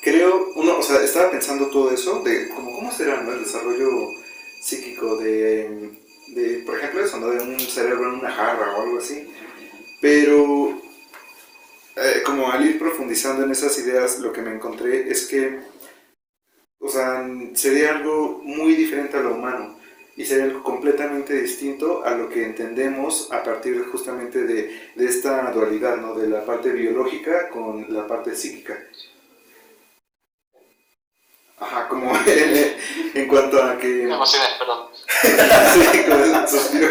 creo, o sea, estaba pensando todo eso, de cómo será, ¿no? El desarrollo psíquico por ejemplo, eso, ¿no? De un cerebro en una jarra o algo así. Pero como al ir profundizando en esas ideas, lo que me encontré es que, o sea, sería algo muy diferente a lo humano y sería algo completamente distinto a lo que entendemos a partir justamente de esta dualidad, ¿no? De la parte biológica con la parte psíquica. Ajá, como en cuanto a que... Me emocioné, perdón. Sí, con el suspiro.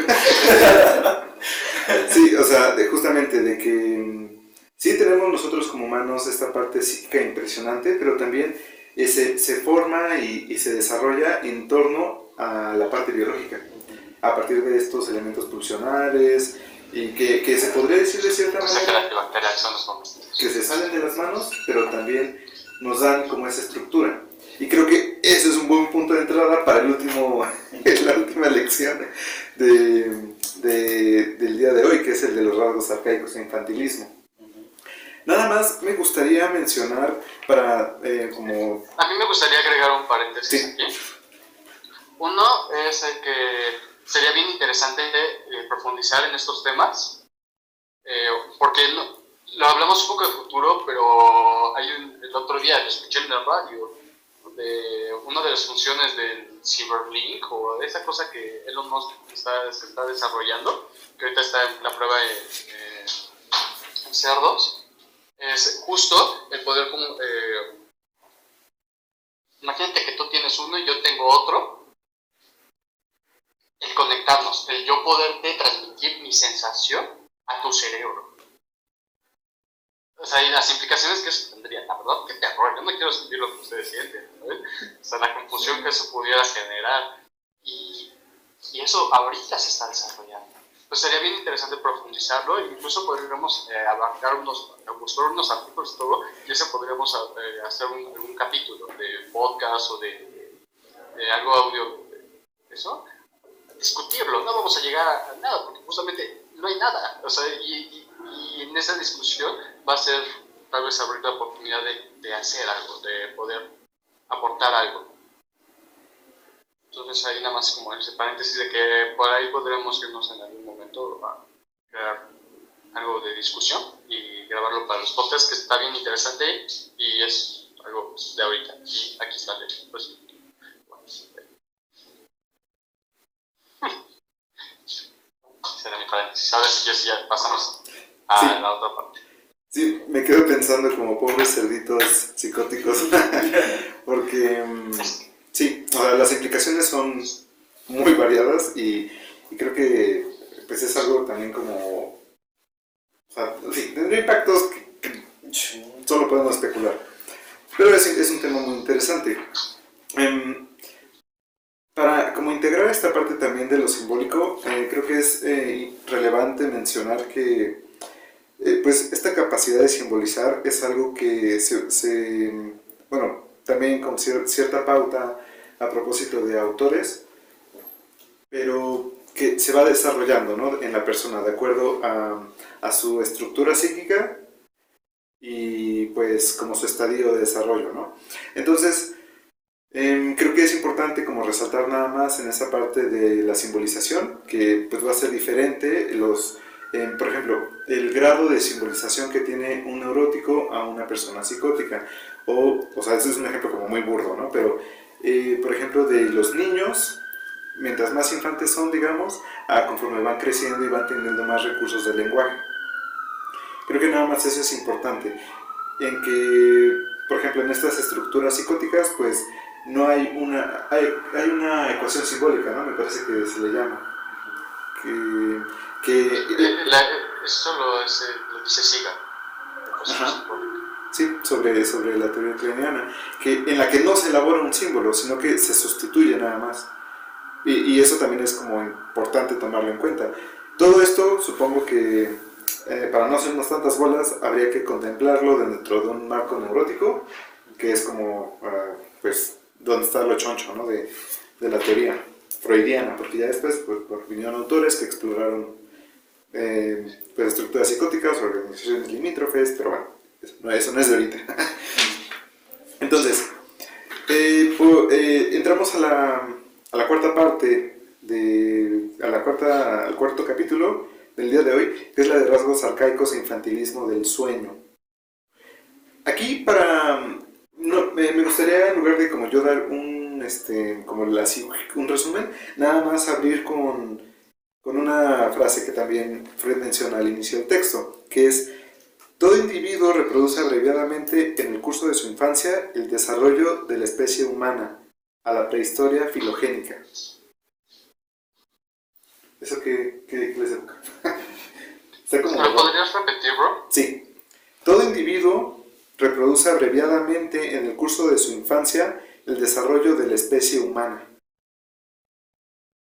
Sí, o sea, justamente de que sí tenemos nosotros como humanos esta parte psíquica impresionante, pero también se forma y se desarrolla en torno a la parte biológica, a partir de estos elementos pulsionales y que se podría decir de cierta manera que se salen de las manos, pero también nos dan como esa estructura. Y creo que ese es un buen punto de entrada para la última lección del día de hoy, que es el de los rasgos arcaicos e infantilismo. Nada más me gustaría mencionar como... A mí me gustaría agregar un paréntesis sí. aquí. Uno es que sería bien interesante profundizar en estos temas, porque lo hablamos un poco de futuro, pero el otro día lo escuché en la radio, de una de las funciones del Cyberlink o de esa cosa que Elon Musk se está desarrollando, que ahorita está en la prueba en cerdos, es justo el poder imagínate que tú tienes uno y yo tengo otro, el conectarnos, el yo poderte transmitir mi sensación a tu cerebro. O sea, y las implicaciones que eso tendría, la verdad, que terror. Yo no quiero sentir lo que ustedes sienten, ¿sabes? O sea, la confusión que eso pudiera generar. Y eso ahorita se está desarrollando. Pues sería bien interesante profundizarlo e incluso podríamos buscar unos artículos y todo, y eso podríamos hacer algún capítulo de podcast o de algo audio, eso, discutirlo. No vamos a llegar a nada, porque justamente no hay nada. O sea, y en esa discusión va a ser tal vez abrir la oportunidad de hacer algo, de poder aportar algo. Entonces ahí nada más como ese paréntesis de que por ahí podremos irnos en algún momento a crear algo de discusión y grabarlo para los podcasts, que está bien interesante y es algo de ahorita. Y aquí sale, pues, bueno, será mi paréntesis. Ahora sí ya pasamos a la otra parte. Sí, me quedo pensando como pobres cerditos psicóticos, porque sí, o sea, las implicaciones son muy variadas y creo que pues es algo también como, o sea, sí, tendría impactos que solo podemos especular, pero es un tema muy interesante. Em, para como integrar esta parte también de lo simbólico, creo que es relevante mencionar que pues esta capacidad de simbolizar es algo que bueno, también con cierta pauta a propósito de autores, pero que se va desarrollando, ¿no?, en la persona de acuerdo a su estructura psíquica y pues como su estadio de desarrollo, ¿no? Entonces, creo que es importante como resaltar nada más en esa parte de la simbolización, que pues va a ser diferente por ejemplo, el grado de simbolización que tiene un neurótico a una persona psicótica. O sea, ese es un ejemplo como muy burdo, ¿no? Pero, por ejemplo, de los niños, mientras más infantes son, digamos, conforme van creciendo y van teniendo más recursos del lenguaje. Creo que nada más eso es importante, en que, por ejemplo, en estas estructuras psicóticas, pues no hay hay una ecuación simbólica, ¿no? Me parece que se le llama. Eso lo dice Siga. Ajá. Sí, sobre la teoría kleiniana, en la que no se elabora un símbolo, sino que se sustituye nada más. Y eso también es como importante tomarlo en cuenta. Todo esto, supongo que para no hacernos tantas bolas, habría que contemplarlo dentro de un marco neurótico, que es como, pues, donde está lo choncho, ¿no?, de la teoría freudiana, porque ya después, pues, vinieron autores que exploraron pues, estructuras psicóticas, organizaciones limítrofes, pero bueno, eso no es de ahorita. Entonces, entramos a la cuarta parte, al cuarto capítulo del día de hoy, que es la de rasgos arcaicos e infantilismo del sueño. Aquí me gustaría, en lugar de como yo dar un resumen, nada más abrir con una frase que también Freud menciona al inicio del texto, que es: todo individuo reproduce abreviadamente en el curso de su infancia el desarrollo de la especie humana a la prehistoria filogénica. ¿Eso qué les evoca? ¿Lo podrías repetir, bro? Sí. Todo individuo reproduce abreviadamente en el curso de su infancia el desarrollo de la especie humana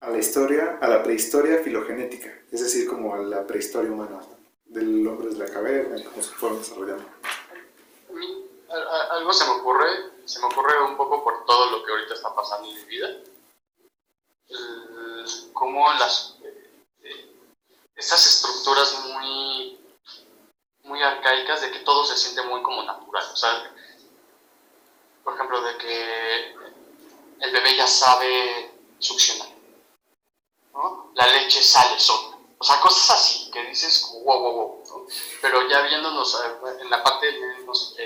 a la prehistoria filogenética, es decir, como a la prehistoria humana, del hombre de la caverna y cómo se fueron desarrollando. Algo se me ocurre un poco por todo lo que ahorita está pasando en mi vida, cómo estas estructuras muy arcaicas de que todo se siente muy como natural, o sea, por ejemplo, de que el bebé ya sabe succionar, ¿no? La leche sale sola, o sea, cosas así que dices wow, ¿no? Pero ya viéndonos en la parte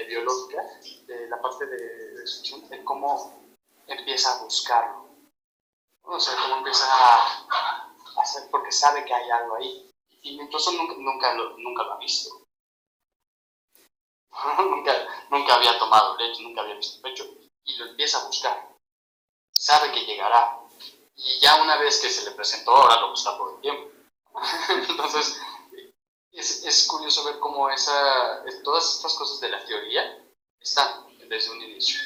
biológica, de la parte de succión, de cómo empieza a buscarlo, ¿no? O sea, cómo empieza a hacer, porque sabe que hay algo ahí, y incluso nunca lo ha visto. nunca había tomado leche, nunca había visto pecho, y lo empieza a buscar. Sabe que llegará, y ya una vez que se le presentó, ahora lo busca todo el tiempo. Entonces, es curioso ver cómo todas estas cosas de la teoría están desde un inicio.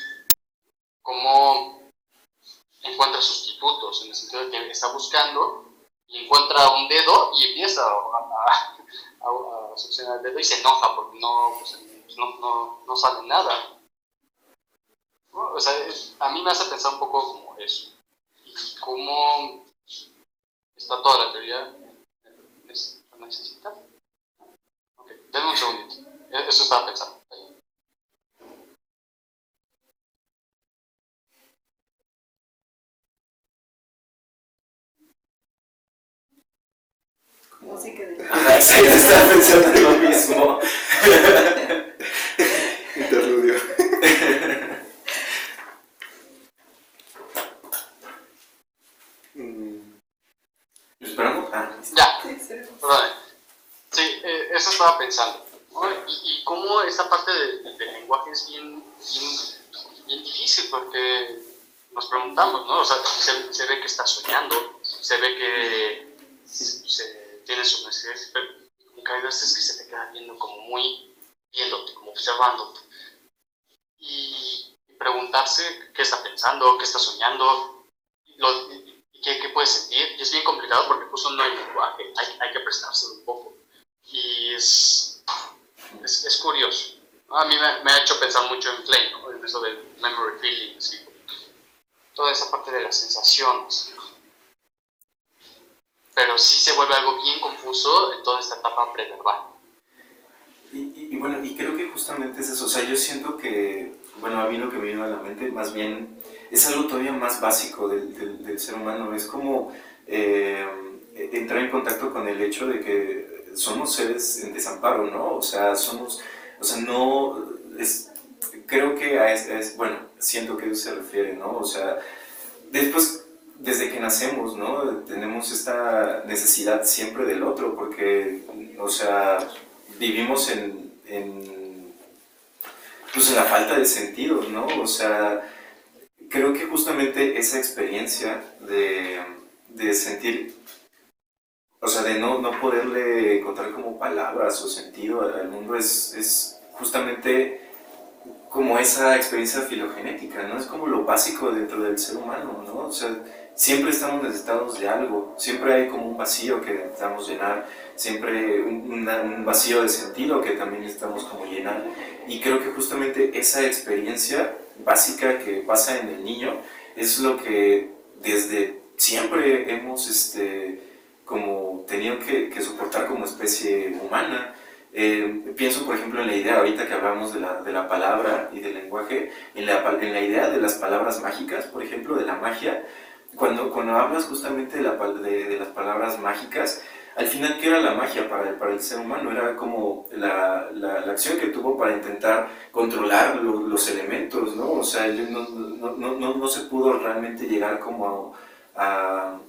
Cómo encuentra sustitutos, en el sentido de que está buscando y encuentra un dedo y empieza a succionar el dedo y se enoja porque no sale nada. O sea, a mí me hace pensar un poco como eso. Y cómo está toda la teoría necesita. Ok, denme un segundito. Eso estaba pensando. Música de... Sí, estaba pensando lo mismo. Interludio. ¿Esperamos? Ya, perdón. Sí, eso estaba pensando. ¿no? Y cómo esta parte del lenguaje es bien difícil, porque nos preguntamos, ¿no? O sea, se ve que está soñando, se ve que tiene sus necesidades, pero como que hay veces que se te queda viendo como viéndote, como observándote. Y preguntarse qué está pensando, qué está soñando, qué puede sentir. Y es bien complicado porque justo no hay lenguaje, hay que prestárselo un poco. Y es curioso. A mí me ha hecho pensar mucho en Flame, ¿no? En eso del memory feelings y toda esa parte de las sensaciones. Pero sí se vuelve algo bien confuso en toda esta etapa preverbal. Y bueno, y creo que justamente es eso. O sea, yo siento que, bueno, a mí lo que me vino a la mente, más bien, es algo todavía más básico del ser humano. Es como entrar en contacto con el hecho de que somos seres en desamparo, ¿no? O sea, no, creo que bueno, siento que a eso se refiere, ¿no? O sea, después, desde que nacemos, ¿no? Tenemos esta necesidad siempre del otro, porque, o sea, vivimos pues en la falta de sentido, ¿no? O sea, creo que justamente esa experiencia de sentir, o sea, de no poderle encontrar como palabras o sentido al mundo es justamente como esa experiencia filogenética, ¿no? Es como lo básico dentro del ser humano, ¿no? O sea, siempre estamos necesitados de algo, siempre hay como un vacío que necesitamos llenar, siempre un vacío de sentido que también necesitamos como llenar. Y creo que justamente esa experiencia básica que pasa en el niño es lo que desde siempre hemos como tenido que soportar como especie humana. Pienso, por ejemplo, en la idea, ahorita que hablamos de la palabra y del lenguaje, en la idea de las palabras mágicas, por ejemplo, de la magia. Cuando hablas justamente de las palabras mágicas, al final, ¿qué era la magia para el ser humano? Era como la acción que tuvo para intentar controlar los elementos, ¿no? O sea, no se pudo realmente llegar como a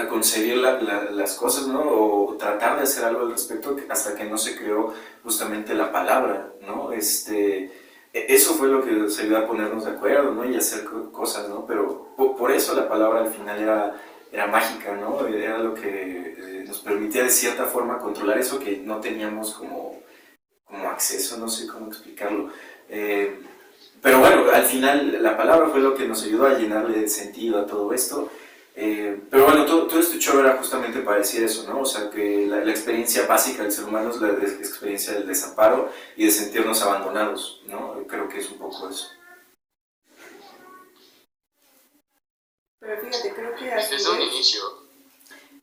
concebir las cosas, ¿no? O tratar de hacer algo al respecto hasta que no se creó justamente la palabra, ¿no? Eso fue lo que nos ayudó a ponernos de acuerdo, ¿no? Y hacer cosas, ¿no? Pero por eso la palabra al final era mágica, ¿no? Era lo que nos permitía de cierta forma controlar eso que no teníamos como acceso, no sé cómo explicarlo. Pero bueno, al final la palabra fue lo que nos ayudó a llenarle sentido a todo esto. Pero bueno, todo este show era justamente para decir eso, ¿no? O sea, que la experiencia básica del ser humano es la experiencia del desamparo y de sentirnos abandonados, ¿no? Creo que es un poco eso. Pero fíjate, creo que Desde un inicio.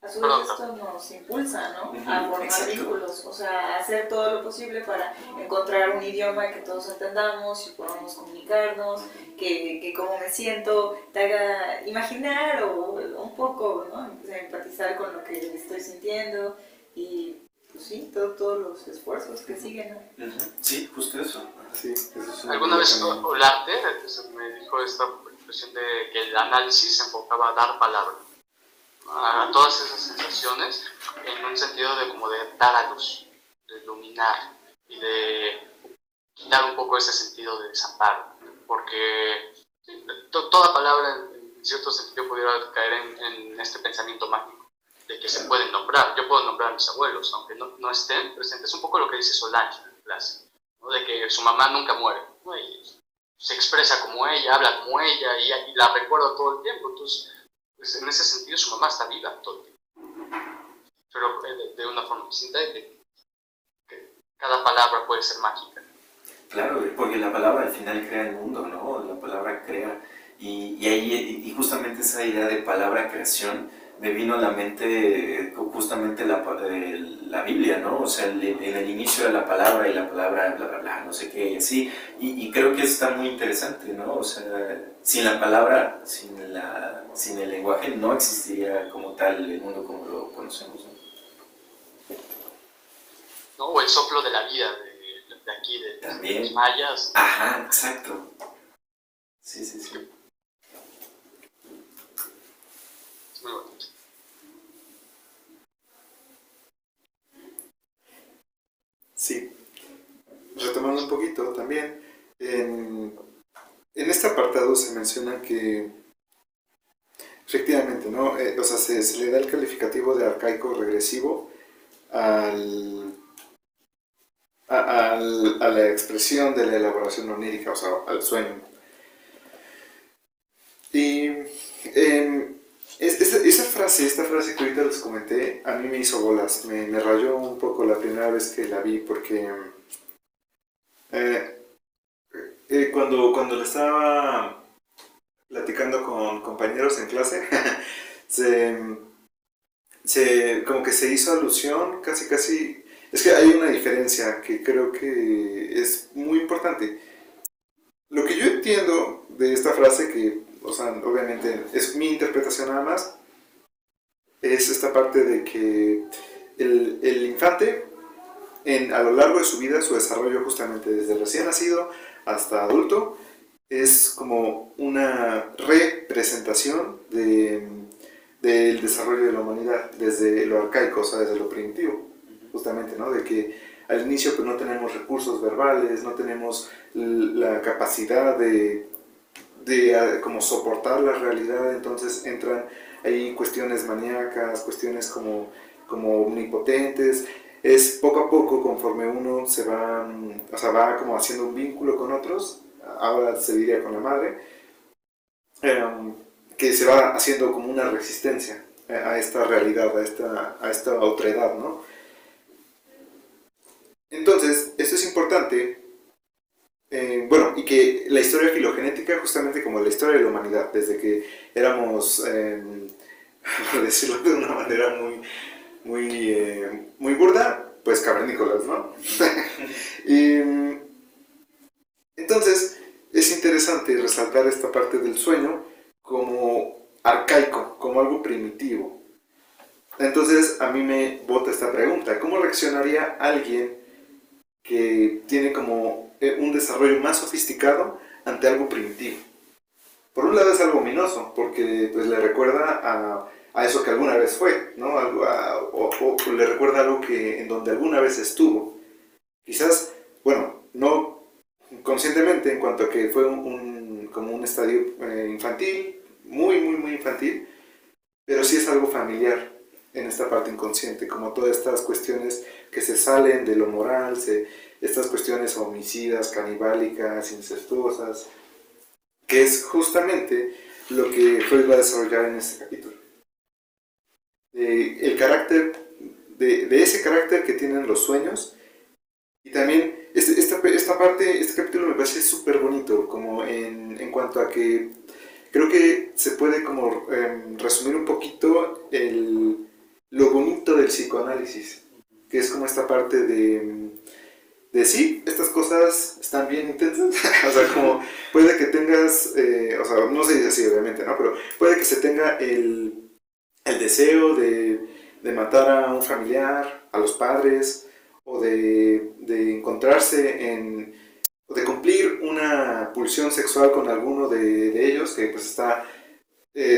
a su vez esto nos impulsa, ¿no? A formar vínculos, o sea, a hacer todo lo posible para encontrar un idioma que todos entendamos y podamos comunicarnos, que como me siento te haga imaginar o un poco, ¿no? Empatizar con lo que estoy sintiendo y pues sí, todos los esfuerzos que siguen, ¿no? Sí, justo eso. Sí, eso es Alguna vez Olarte me dijo esta expresión de que el análisis se enfocaba a dar palabra a todas esas sensaciones en un sentido de como de dar a luz, de iluminar y de quitar un poco ese sentido de desamparo, porque toda palabra en cierto sentido pudiera caer en este pensamiento mágico de que se pueden nombrar. Yo puedo nombrar a mis abuelos aunque no estén presentes, un poco lo que dice Solange en la clase, ¿no? De que su mamá nunca muere, ¿no? Y se expresa como ella, habla como ella y la recuerda todo el tiempo. Entonces, pues en ese sentido su mamá está viva todo el tiempo, pero de una forma distinta, de que cada palabra puede ser mágica. Claro, porque la palabra al final crea el mundo, ¿no? La palabra crea. Y justamente esa idea de palabra creación me vino a la mente justamente la Biblia, ¿no? O sea, en el inicio era la palabra y la palabra bla, bla, bla, no sé qué, y así. Y creo que está muy interesante, ¿no? O sea, sin la palabra, sin el lenguaje, no existiría como tal el mundo como lo conocemos, ¿no? ¿No? O el soplo de la vida de aquí, de los mayas. Ajá, exacto. Sí. Es muy bonito. Sí. un poquito también, en este apartado se menciona que efectivamente, ¿no? O sea, se le da el calificativo de arcaico regresivo al, a la expresión de la elaboración onírica, o sea, al sueño. Y esta frase que ahorita les comenté, a mí me hizo bolas, me rayó un poco la primera vez que la vi, porque eh, cuando le estaba platicando con compañeros en clase, como que se hizo alusión, casi, es que hay una diferencia que creo que es muy importante. Lo que yo entiendo de esta frase, que, o sea, obviamente es mi interpretación nada más, es esta parte de que el infante, a lo largo de su vida, su desarrollo justamente desde recién nacido hasta adulto, es como una representación del desarrollo de la humanidad, desde lo arcaico, o sea, desde lo primitivo, justamente, ¿no? De que al inicio pues no tenemos recursos verbales, no tenemos la capacidad de como soportar la realidad, entonces entran ahí cuestiones maníacas, cuestiones como omnipotentes. Es poco a poco, conforme uno se va, o sea, va como haciendo un vínculo con otros, ahora se diría con la madre, que se va haciendo como una resistencia a esta realidad, a esta otredad, ¿no? Entonces, esto es importante, bueno, y que la historia filogenética, justamente como la historia de la humanidad, desde que éramos, por decirlo de una manera muy burda, pues cavernícolas, ¿no? Y entonces, es interesante resaltar esta parte del sueño como arcaico, como algo primitivo. Entonces, a mí me bota esta pregunta: ¿cómo reaccionaría alguien que tiene como un desarrollo más sofisticado ante algo primitivo? Por un lado es algo ominoso, porque pues le recuerda a eso que alguna vez fue, ¿no? O le recuerda algo en donde alguna vez estuvo. Quizás, bueno, no conscientemente, en cuanto a que fue como un estadio infantil, muy infantil, pero sí es algo familiar en esta parte inconsciente, como todas estas cuestiones que se salen de lo moral, estas cuestiones homicidas, canibálicas, incestuosas, que es justamente lo que Freud va a desarrollar en este capítulo. El carácter, de ese carácter que tienen los sueños, y también esta parte, este capítulo me parece súper bonito, como en cuanto a que creo que se puede como resumir un poquito lo bonito del psicoanálisis, que es como esta parte de sí, estas cosas están bien intensas, o sea, como puede que tengas, o sea, no se dice así obviamente, ¿no? Pero puede que se tenga el deseo de matar a un familiar, a los padres, o de encontrarse o de cumplir una pulsión sexual con alguno de ellos, que pues está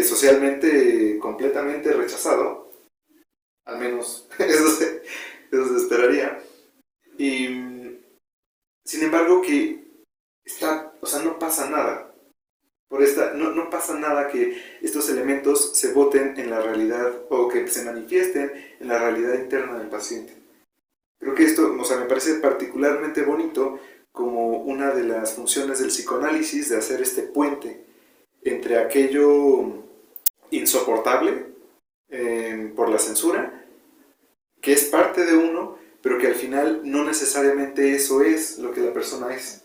socialmente completamente rechazado, al menos eso se esperaría. Y sin embargo que o sea, no pasa nada. No pasa nada que estos elementos se boten en la realidad o que se manifiesten en la realidad interna del paciente. Creo que esto, o sea, me parece particularmente bonito como una de las funciones del psicoanálisis, de hacer este puente entre aquello insoportable por la censura, que es parte de uno, pero que al final no necesariamente eso es lo que la persona es.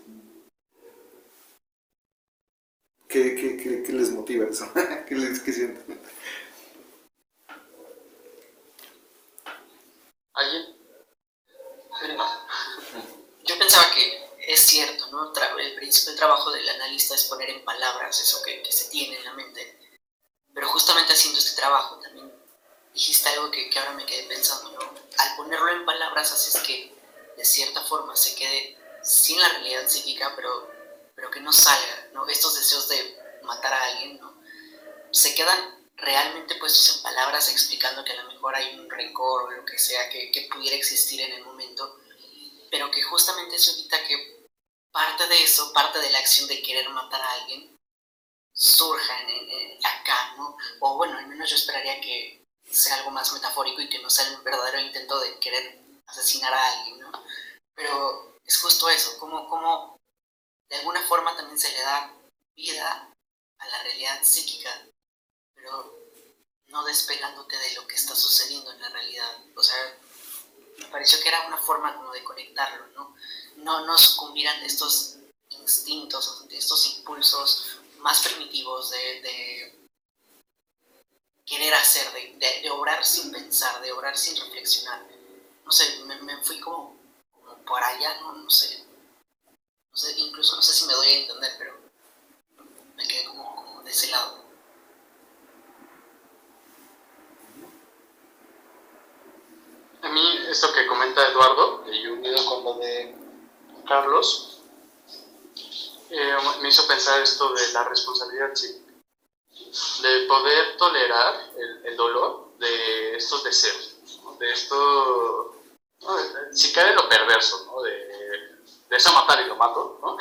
¿Qué les motiva eso? ¿Qué sienten? ¿Alguien? Yo pensaba que es cierto, ¿no? El principio del trabajo del analista es poner en palabras eso que se tiene en la mente. Pero justamente haciendo este trabajo también dijiste algo que ahora me quedé pensando, ¿no? Al ponerlo en palabras haces que de cierta forma se quede sin la realidad psíquica, pero que no salga, ¿no? Estos deseos de matar a alguien, ¿no? Se quedan realmente puestos en palabras explicando que a lo mejor hay un rencor o lo que sea que pudiera existir en el momento, pero que justamente eso evita que parte de eso, parte de la acción de querer matar a alguien, surja acá, ¿no? O bueno, al menos yo esperaría que sea algo más metafórico y que no sea el verdadero intento de querer asesinar a alguien, ¿no? Pero es justo eso, como de alguna forma también se le da vida a la realidad psíquica, pero no despegándote de lo que está sucediendo en la realidad. O sea, me pareció que era una forma como de conectarlo, ¿no? No sucumbir ante estos instintos, ante estos impulsos más primitivos de querer hacer, de obrar sin pensar, de obrar sin reflexionar. No sé, me fui como por allá, no sé, incluso no sé si me doy a entender, pero me quedé como de ese lado. A mí, esto que comenta Eduardo, y unido con lo de Carlos, me hizo pensar esto de la responsabilidad cívica, de poder tolerar el dolor de estos deseos, ¿no? De esto, ¿no? Si cae lo perverso, ¿no? De eso matar y lo mato, ¿no?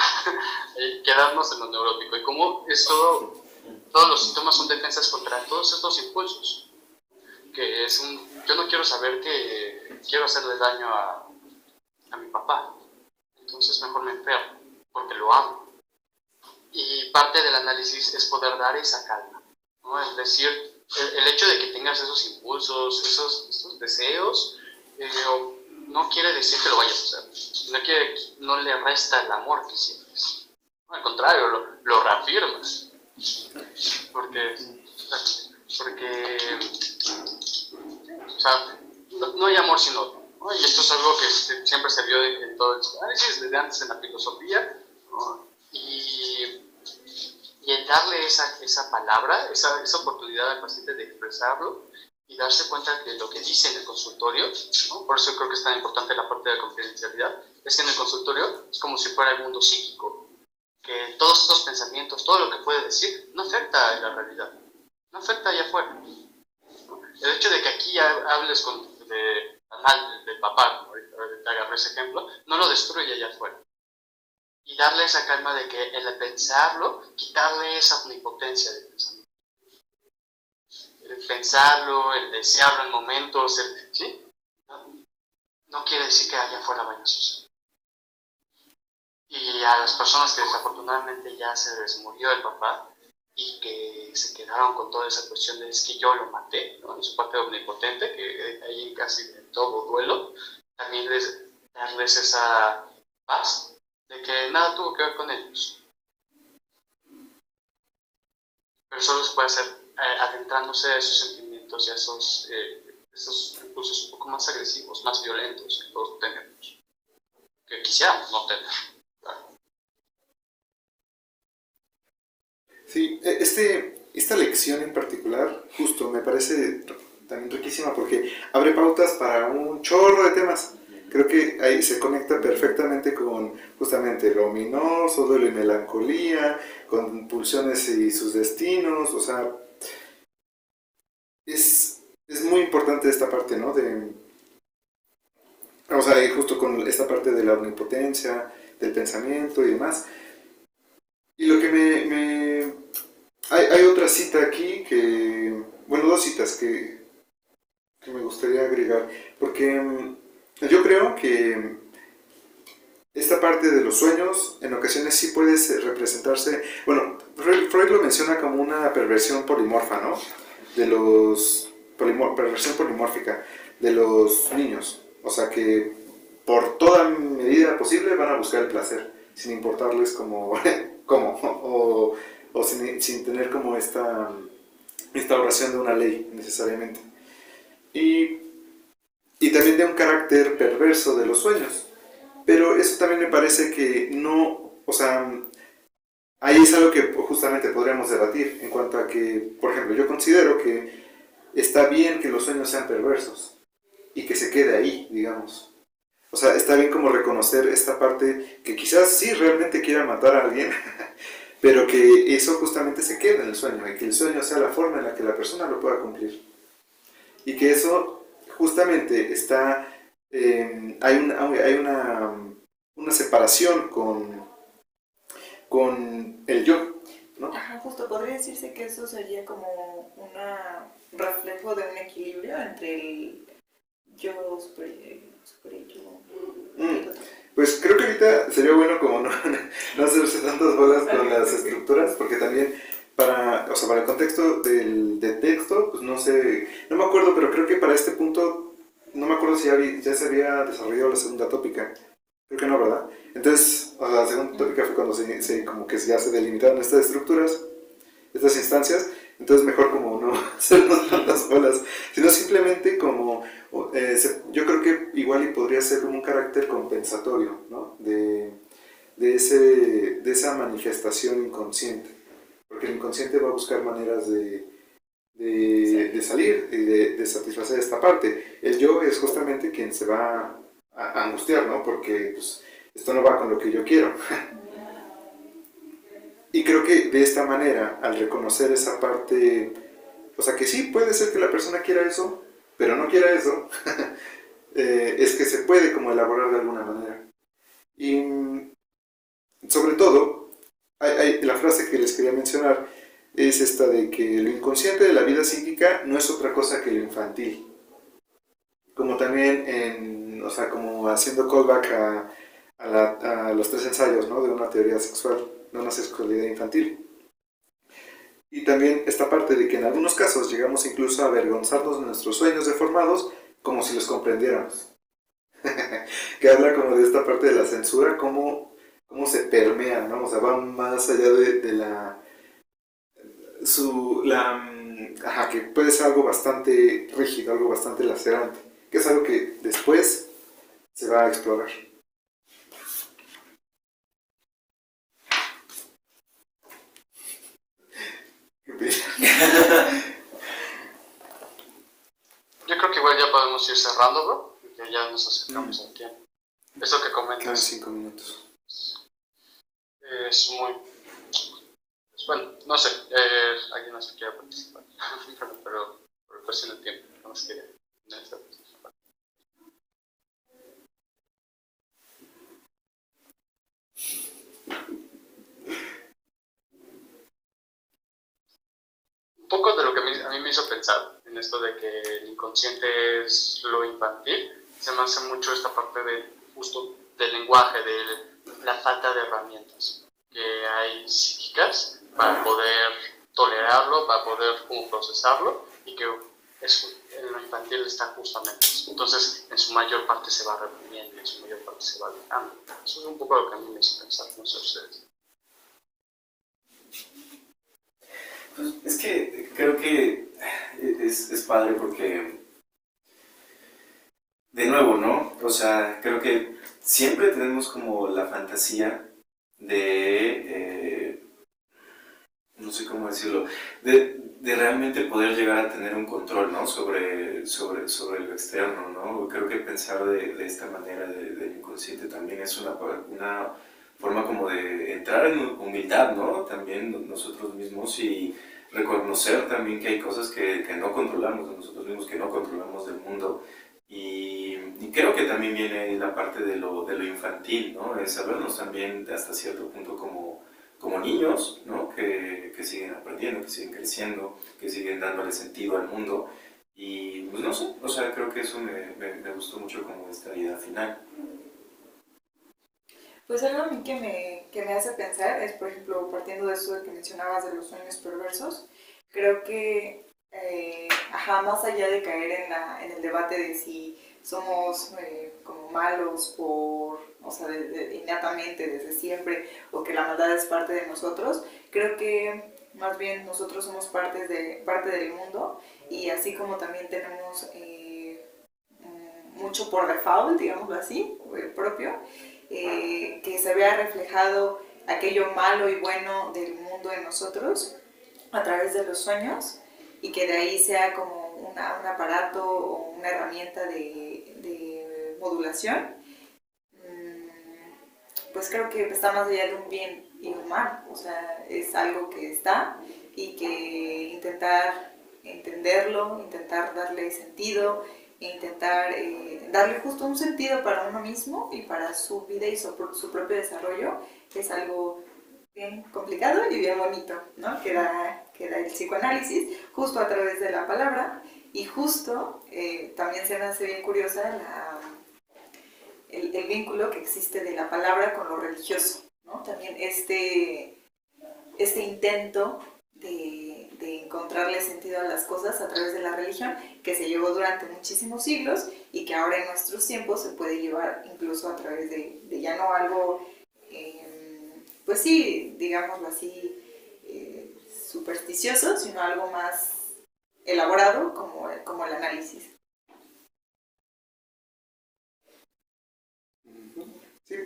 Y quedarnos en lo neurótico, y cómo esto, todos los síntomas son defensas contra todos estos impulsos, que es yo no quiero saber que quiero hacerle daño a mi papá, entonces mejor me enfermo, porque lo amo. Y parte del análisis es poder dar esa calma, ¿no? Es decir, el hecho de que tengas esos impulsos, esos deseos, no quiere decir que lo vayas a hacer, no le resta el amor que sientes. Al contrario, lo reafirmas. Porque o sea, no hay amor sin odio, ¿no? Y esto es algo que siempre se vio en todo el psicoanálisis, desde antes en la filosofía, ¿no? Y el darle esa palabra, esa oportunidad al paciente de expresarlo y darse cuenta de lo que dice en el consultorio, ¿no? Por eso creo que es tan importante la parte de la confidencialidad, es que en el consultorio es como si fuera el mundo psíquico, que todos estos pensamientos, todo lo que puede decir, no afecta a la realidad, no afecta allá afuera, ¿no? El hecho de que aquí hables del papá, como ahorita te agarré ese ejemplo, no lo destruye allá afuera. Y darle esa calma de que el pensarlo, quitarle esa omnipotencia de pensamiento. El pensarlo, el desearlo en momentos, ¿sí? No quiere decir que allá afuera vaya a suceder. Y a las personas que desafortunadamente ya se les murió el papá y que se quedaron con toda esa cuestión de es que yo lo maté, ¿no? En su parte omnipotente, que ahí casi en todo duelo, también darles esa paz de que nada tuvo que ver con ellos, pero solo se puede hacer adentrándose a esos sentimientos y a esos impulsos un poco más agresivos, más violentos que todos tenemos, que quisiéramos no tener. Claro. Sí, esta lección en particular, justo, me parece también riquísima porque abre pautas para un chorro de temas. Creo que ahí se conecta perfectamente con justamente lo ominoso, duelo y melancolía, con pulsiones y sus destinos, o sea, es muy importante esta parte, ¿no? O sea, y justo con esta parte de la omnipotencia, del pensamiento y demás. Y lo que hay otra cita aquí bueno, dos citas que me gustaría agregar, porque yo creo que esta parte de los sueños en ocasiones sí puede representarse, bueno, Freud lo menciona como una perversión polimorfa, ¿no? Perversión polimórfica de los niños, o sea que por toda medida posible van a buscar el placer, sin importarles cómo, o sin tener como esta oración de una ley necesariamente. Y también de un carácter perverso de los sueños. Pero eso también me parece que no, o sea, ahí es algo que justamente podríamos debatir en cuanto a que, por ejemplo, yo considero que está bien que los sueños sean perversos y que se quede ahí, digamos. O sea, está bien como reconocer esta parte que quizás sí realmente quiera matar a alguien, pero que eso justamente se quede en el sueño y que el sueño sea la forma en la que la persona lo pueda cumplir. Y que eso justamente está, hay una separación con con el yo, ¿no? Ajá, justo podría decirse que eso sería como un reflejo de un equilibrio entre el yo super yo. Pues creo que ahorita sería bueno como no hacerse tantas bolas con las estructuras, porque también para el contexto del texto, pues no sé, no me acuerdo, pero creo que para este punto, no me acuerdo si ya se había desarrollado la segunda tópica. Creo que no, ¿verdad? Entonces, o sea, la segunda tópica fue cuando como que ya se delimitaron estas estructuras, estas instancias, entonces mejor como no hacernos tantas bolas, sino simplemente como, yo creo que igual y podría ser como un carácter compensatorio, ¿no? De esa manifestación inconsciente, porque el inconsciente va a buscar maneras de salir y de satisfacer esta parte. El yo es justamente quien se va a angustiar, ¿no? Porque pues, esto no va con lo que yo quiero. Y creo que de esta manera, al reconocer esa parte, o sea que sí, puede ser que la persona quiera eso, pero no quiera eso, es que se puede como elaborar de alguna manera. Y sobre todo, la frase que les quería mencionar es esta de que lo inconsciente de la vida psíquica no es otra cosa que lo infantil. Como también, o sea, como haciendo callback a los 3 ensayos, ¿no? De una teoría sexual, de una sexualidad infantil. Y también esta parte de que en algunos casos llegamos incluso a avergonzarnos de nuestros sueños deformados como si los comprendiéramos. Que habla como de esta parte de la censura, cómo se permea, ¿no? O sea, va más allá de que puede ser algo bastante rígido, algo bastante lacerante, que es algo que después se va a explorar. Yo creo que igual ya podemos ir cerrando, bro, porque ya nos acercamos al tiempo. Eso que Quedan comentas 5 minutos. es muy... Bueno, no sé, alguien no se quiere participar, pero por cuestión de tiempo, no nos quiere participar. Un poco de lo que a mí me hizo pensar en esto de que el inconsciente es lo infantil, se me hace mucho esta parte justo del lenguaje, de la falta de herramientas que hay psíquicas para poder tolerarlo, para poder procesarlo, y que en lo infantil está justamente eso. Entonces, en su mayor parte se va reprimiendo y en su mayor parte se va dejando. Eso es un poco lo que a mí me hizo pensar, no sé ustedes. Pues es que creo que es padre porque, de nuevo, ¿no? O sea, creo que siempre tenemos como la fantasía de, no sé cómo decirlo, de realmente poder llegar a tener un control, ¿no? Sobre lo externo, ¿no? Creo que pensar de esta manera del inconsciente también es una forma como de entrar en humildad, ¿no? También nosotros mismos, y reconocer también que hay cosas que no controlamos de nosotros mismos, que no controlamos del mundo. Y creo que también viene la parte de lo infantil, ¿no? Es sabernos también hasta cierto punto como niños, ¿no? Que siguen aprendiendo, que siguen creciendo, que siguen dándole sentido al mundo. Y pues no sé, o sea, creo que eso me gustó mucho como esta idea final. Pues algo a mí que me hace pensar es, por ejemplo, partiendo de eso que mencionabas de los sueños perversos, creo que, más allá de caer en el debate de si somos como malos o sea, innatamente, desde siempre, o que la maldad es parte de nosotros, creo que más bien nosotros somos parte del mundo, y así como también tenemos mucho por default, digámoslo así, propio, que se vea reflejado aquello malo y bueno del mundo en nosotros a través de los sueños, y que de ahí sea como un aparato o una herramienta de modulación, pues creo que está más allá de un bien y un mal. O sea, es algo que está, y que intentar entenderlo, intentar darle sentido, e intentar darle justo un sentido para uno mismo y para su vida y su propio desarrollo, es algo bien complicado y bien bonito, ¿no? Que era el psicoanálisis, justo a través de la palabra, y justo también se me hace bien curiosa el vínculo que existe de la palabra con lo religioso, ¿no? También este intento de encontrarle sentido a las cosas a través de la religión, que se llevó durante muchísimos siglos y que ahora en nuestros tiempos se puede llevar incluso a través de ya no algo, pues sí, digámoslo así, supersticioso, sino algo más elaborado como el análisis. Sí,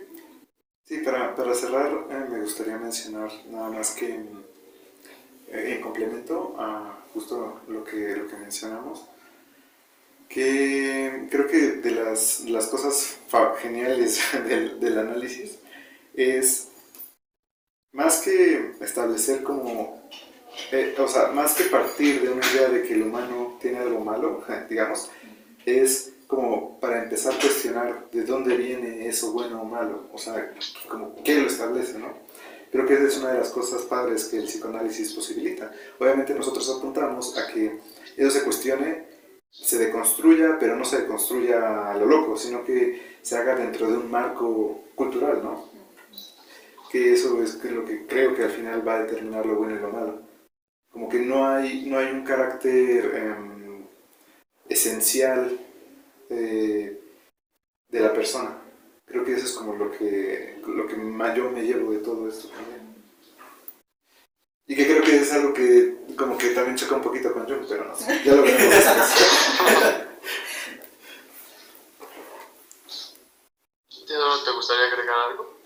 sí, para cerrar me gustaría mencionar nada más que en complemento a justo lo que mencionamos, que creo que de las cosas geniales del análisis es más que establecer como, o sea, más que partir de una idea de que el humano tiene algo malo, digamos, es como para empezar a cuestionar de dónde viene eso bueno o malo, o sea, como qué lo establece, ¿no? Creo que esa es una de las cosas padres que el psicoanálisis posibilita. Obviamente nosotros apuntamos a que eso se cuestione, se deconstruya, pero no se deconstruya a lo loco, sino que se haga dentro de un marco cultural, ¿no? Que eso es lo que creo que al final va a determinar lo bueno y lo malo. Como que no hay un carácter esencial de la persona. Creo que eso es como lo que más yo me llevo de todo esto también. Y que creo que es algo que como que también choca un poquito con Jung, pero no sé, ya lo veremos después. ¿Te gustaría agregar algo?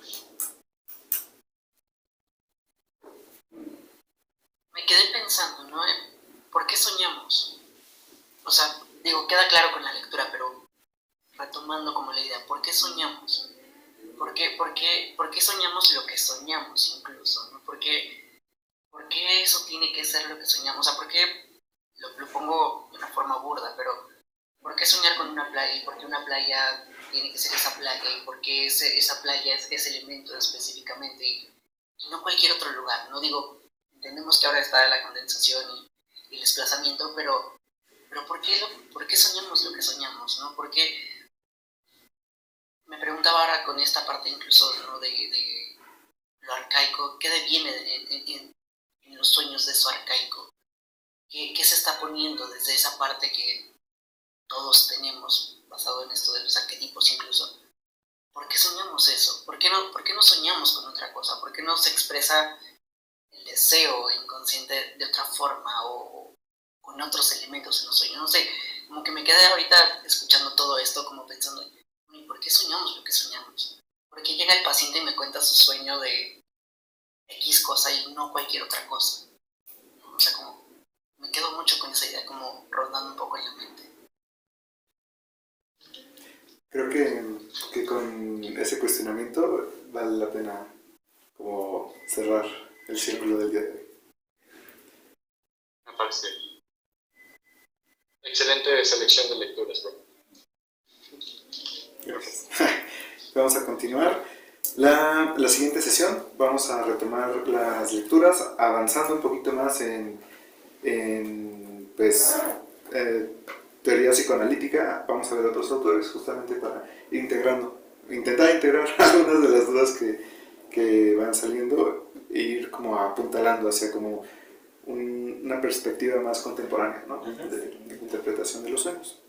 Me quedé pensando, ¿no? ¿Por qué soñamos? O sea, digo, queda claro con la lectura, pero retomando como la idea, ¿por qué soñamos? ¿Por qué soñamos lo que soñamos incluso? ¿No? ¿Por qué eso tiene que ser lo que soñamos? O sea, ¿por qué, lo pongo de una forma burda, pero ¿por qué soñar con una playa? ¿Y por qué una playa tiene que ser esa playa? ¿Y por qué esa playa es ese elemento específicamente? Y no cualquier otro lugar, ¿no? Digo, entendemos que ahora está la condensación y el desplazamiento, pero ¿por qué soñamos lo que soñamos, no? Porque me preguntaba ahora con esta parte incluso, ¿no? de lo arcaico, ¿qué deviene en los sueños de eso arcaico? ¿Qué se está poniendo desde esa parte que todos tenemos, basado en esto de los arquetipos incluso? ¿Por qué soñamos eso? ¿Por qué no soñamos con otra cosa? ¿Por qué no se expresa el deseo inconsciente de otra forma o con otros elementos en los sueños? No sé, como que me quedé ahorita escuchando todo esto como pensando, ¿por qué soñamos lo que soñamos? ¿Por qué llega el paciente y me cuenta su sueño de X cosa y no cualquier otra cosa? O sea, como me quedo mucho con esa idea como rondando un poco en la mente. Creo que con ese cuestionamiento vale la pena como cerrar el círculo del día de hoy. Me parece. Excelente selección de lecturas, bro. Gracias. Vamos a continuar. La siguiente sesión vamos a retomar las lecturas, avanzando un poquito más en pues, teoría psicoanalítica. Vamos a ver otros autores justamente para intentar integrar algunas de las dudas que van saliendo e ir como apuntalando hacia como una perspectiva más contemporánea, ¿no? De interpretación de los sueños.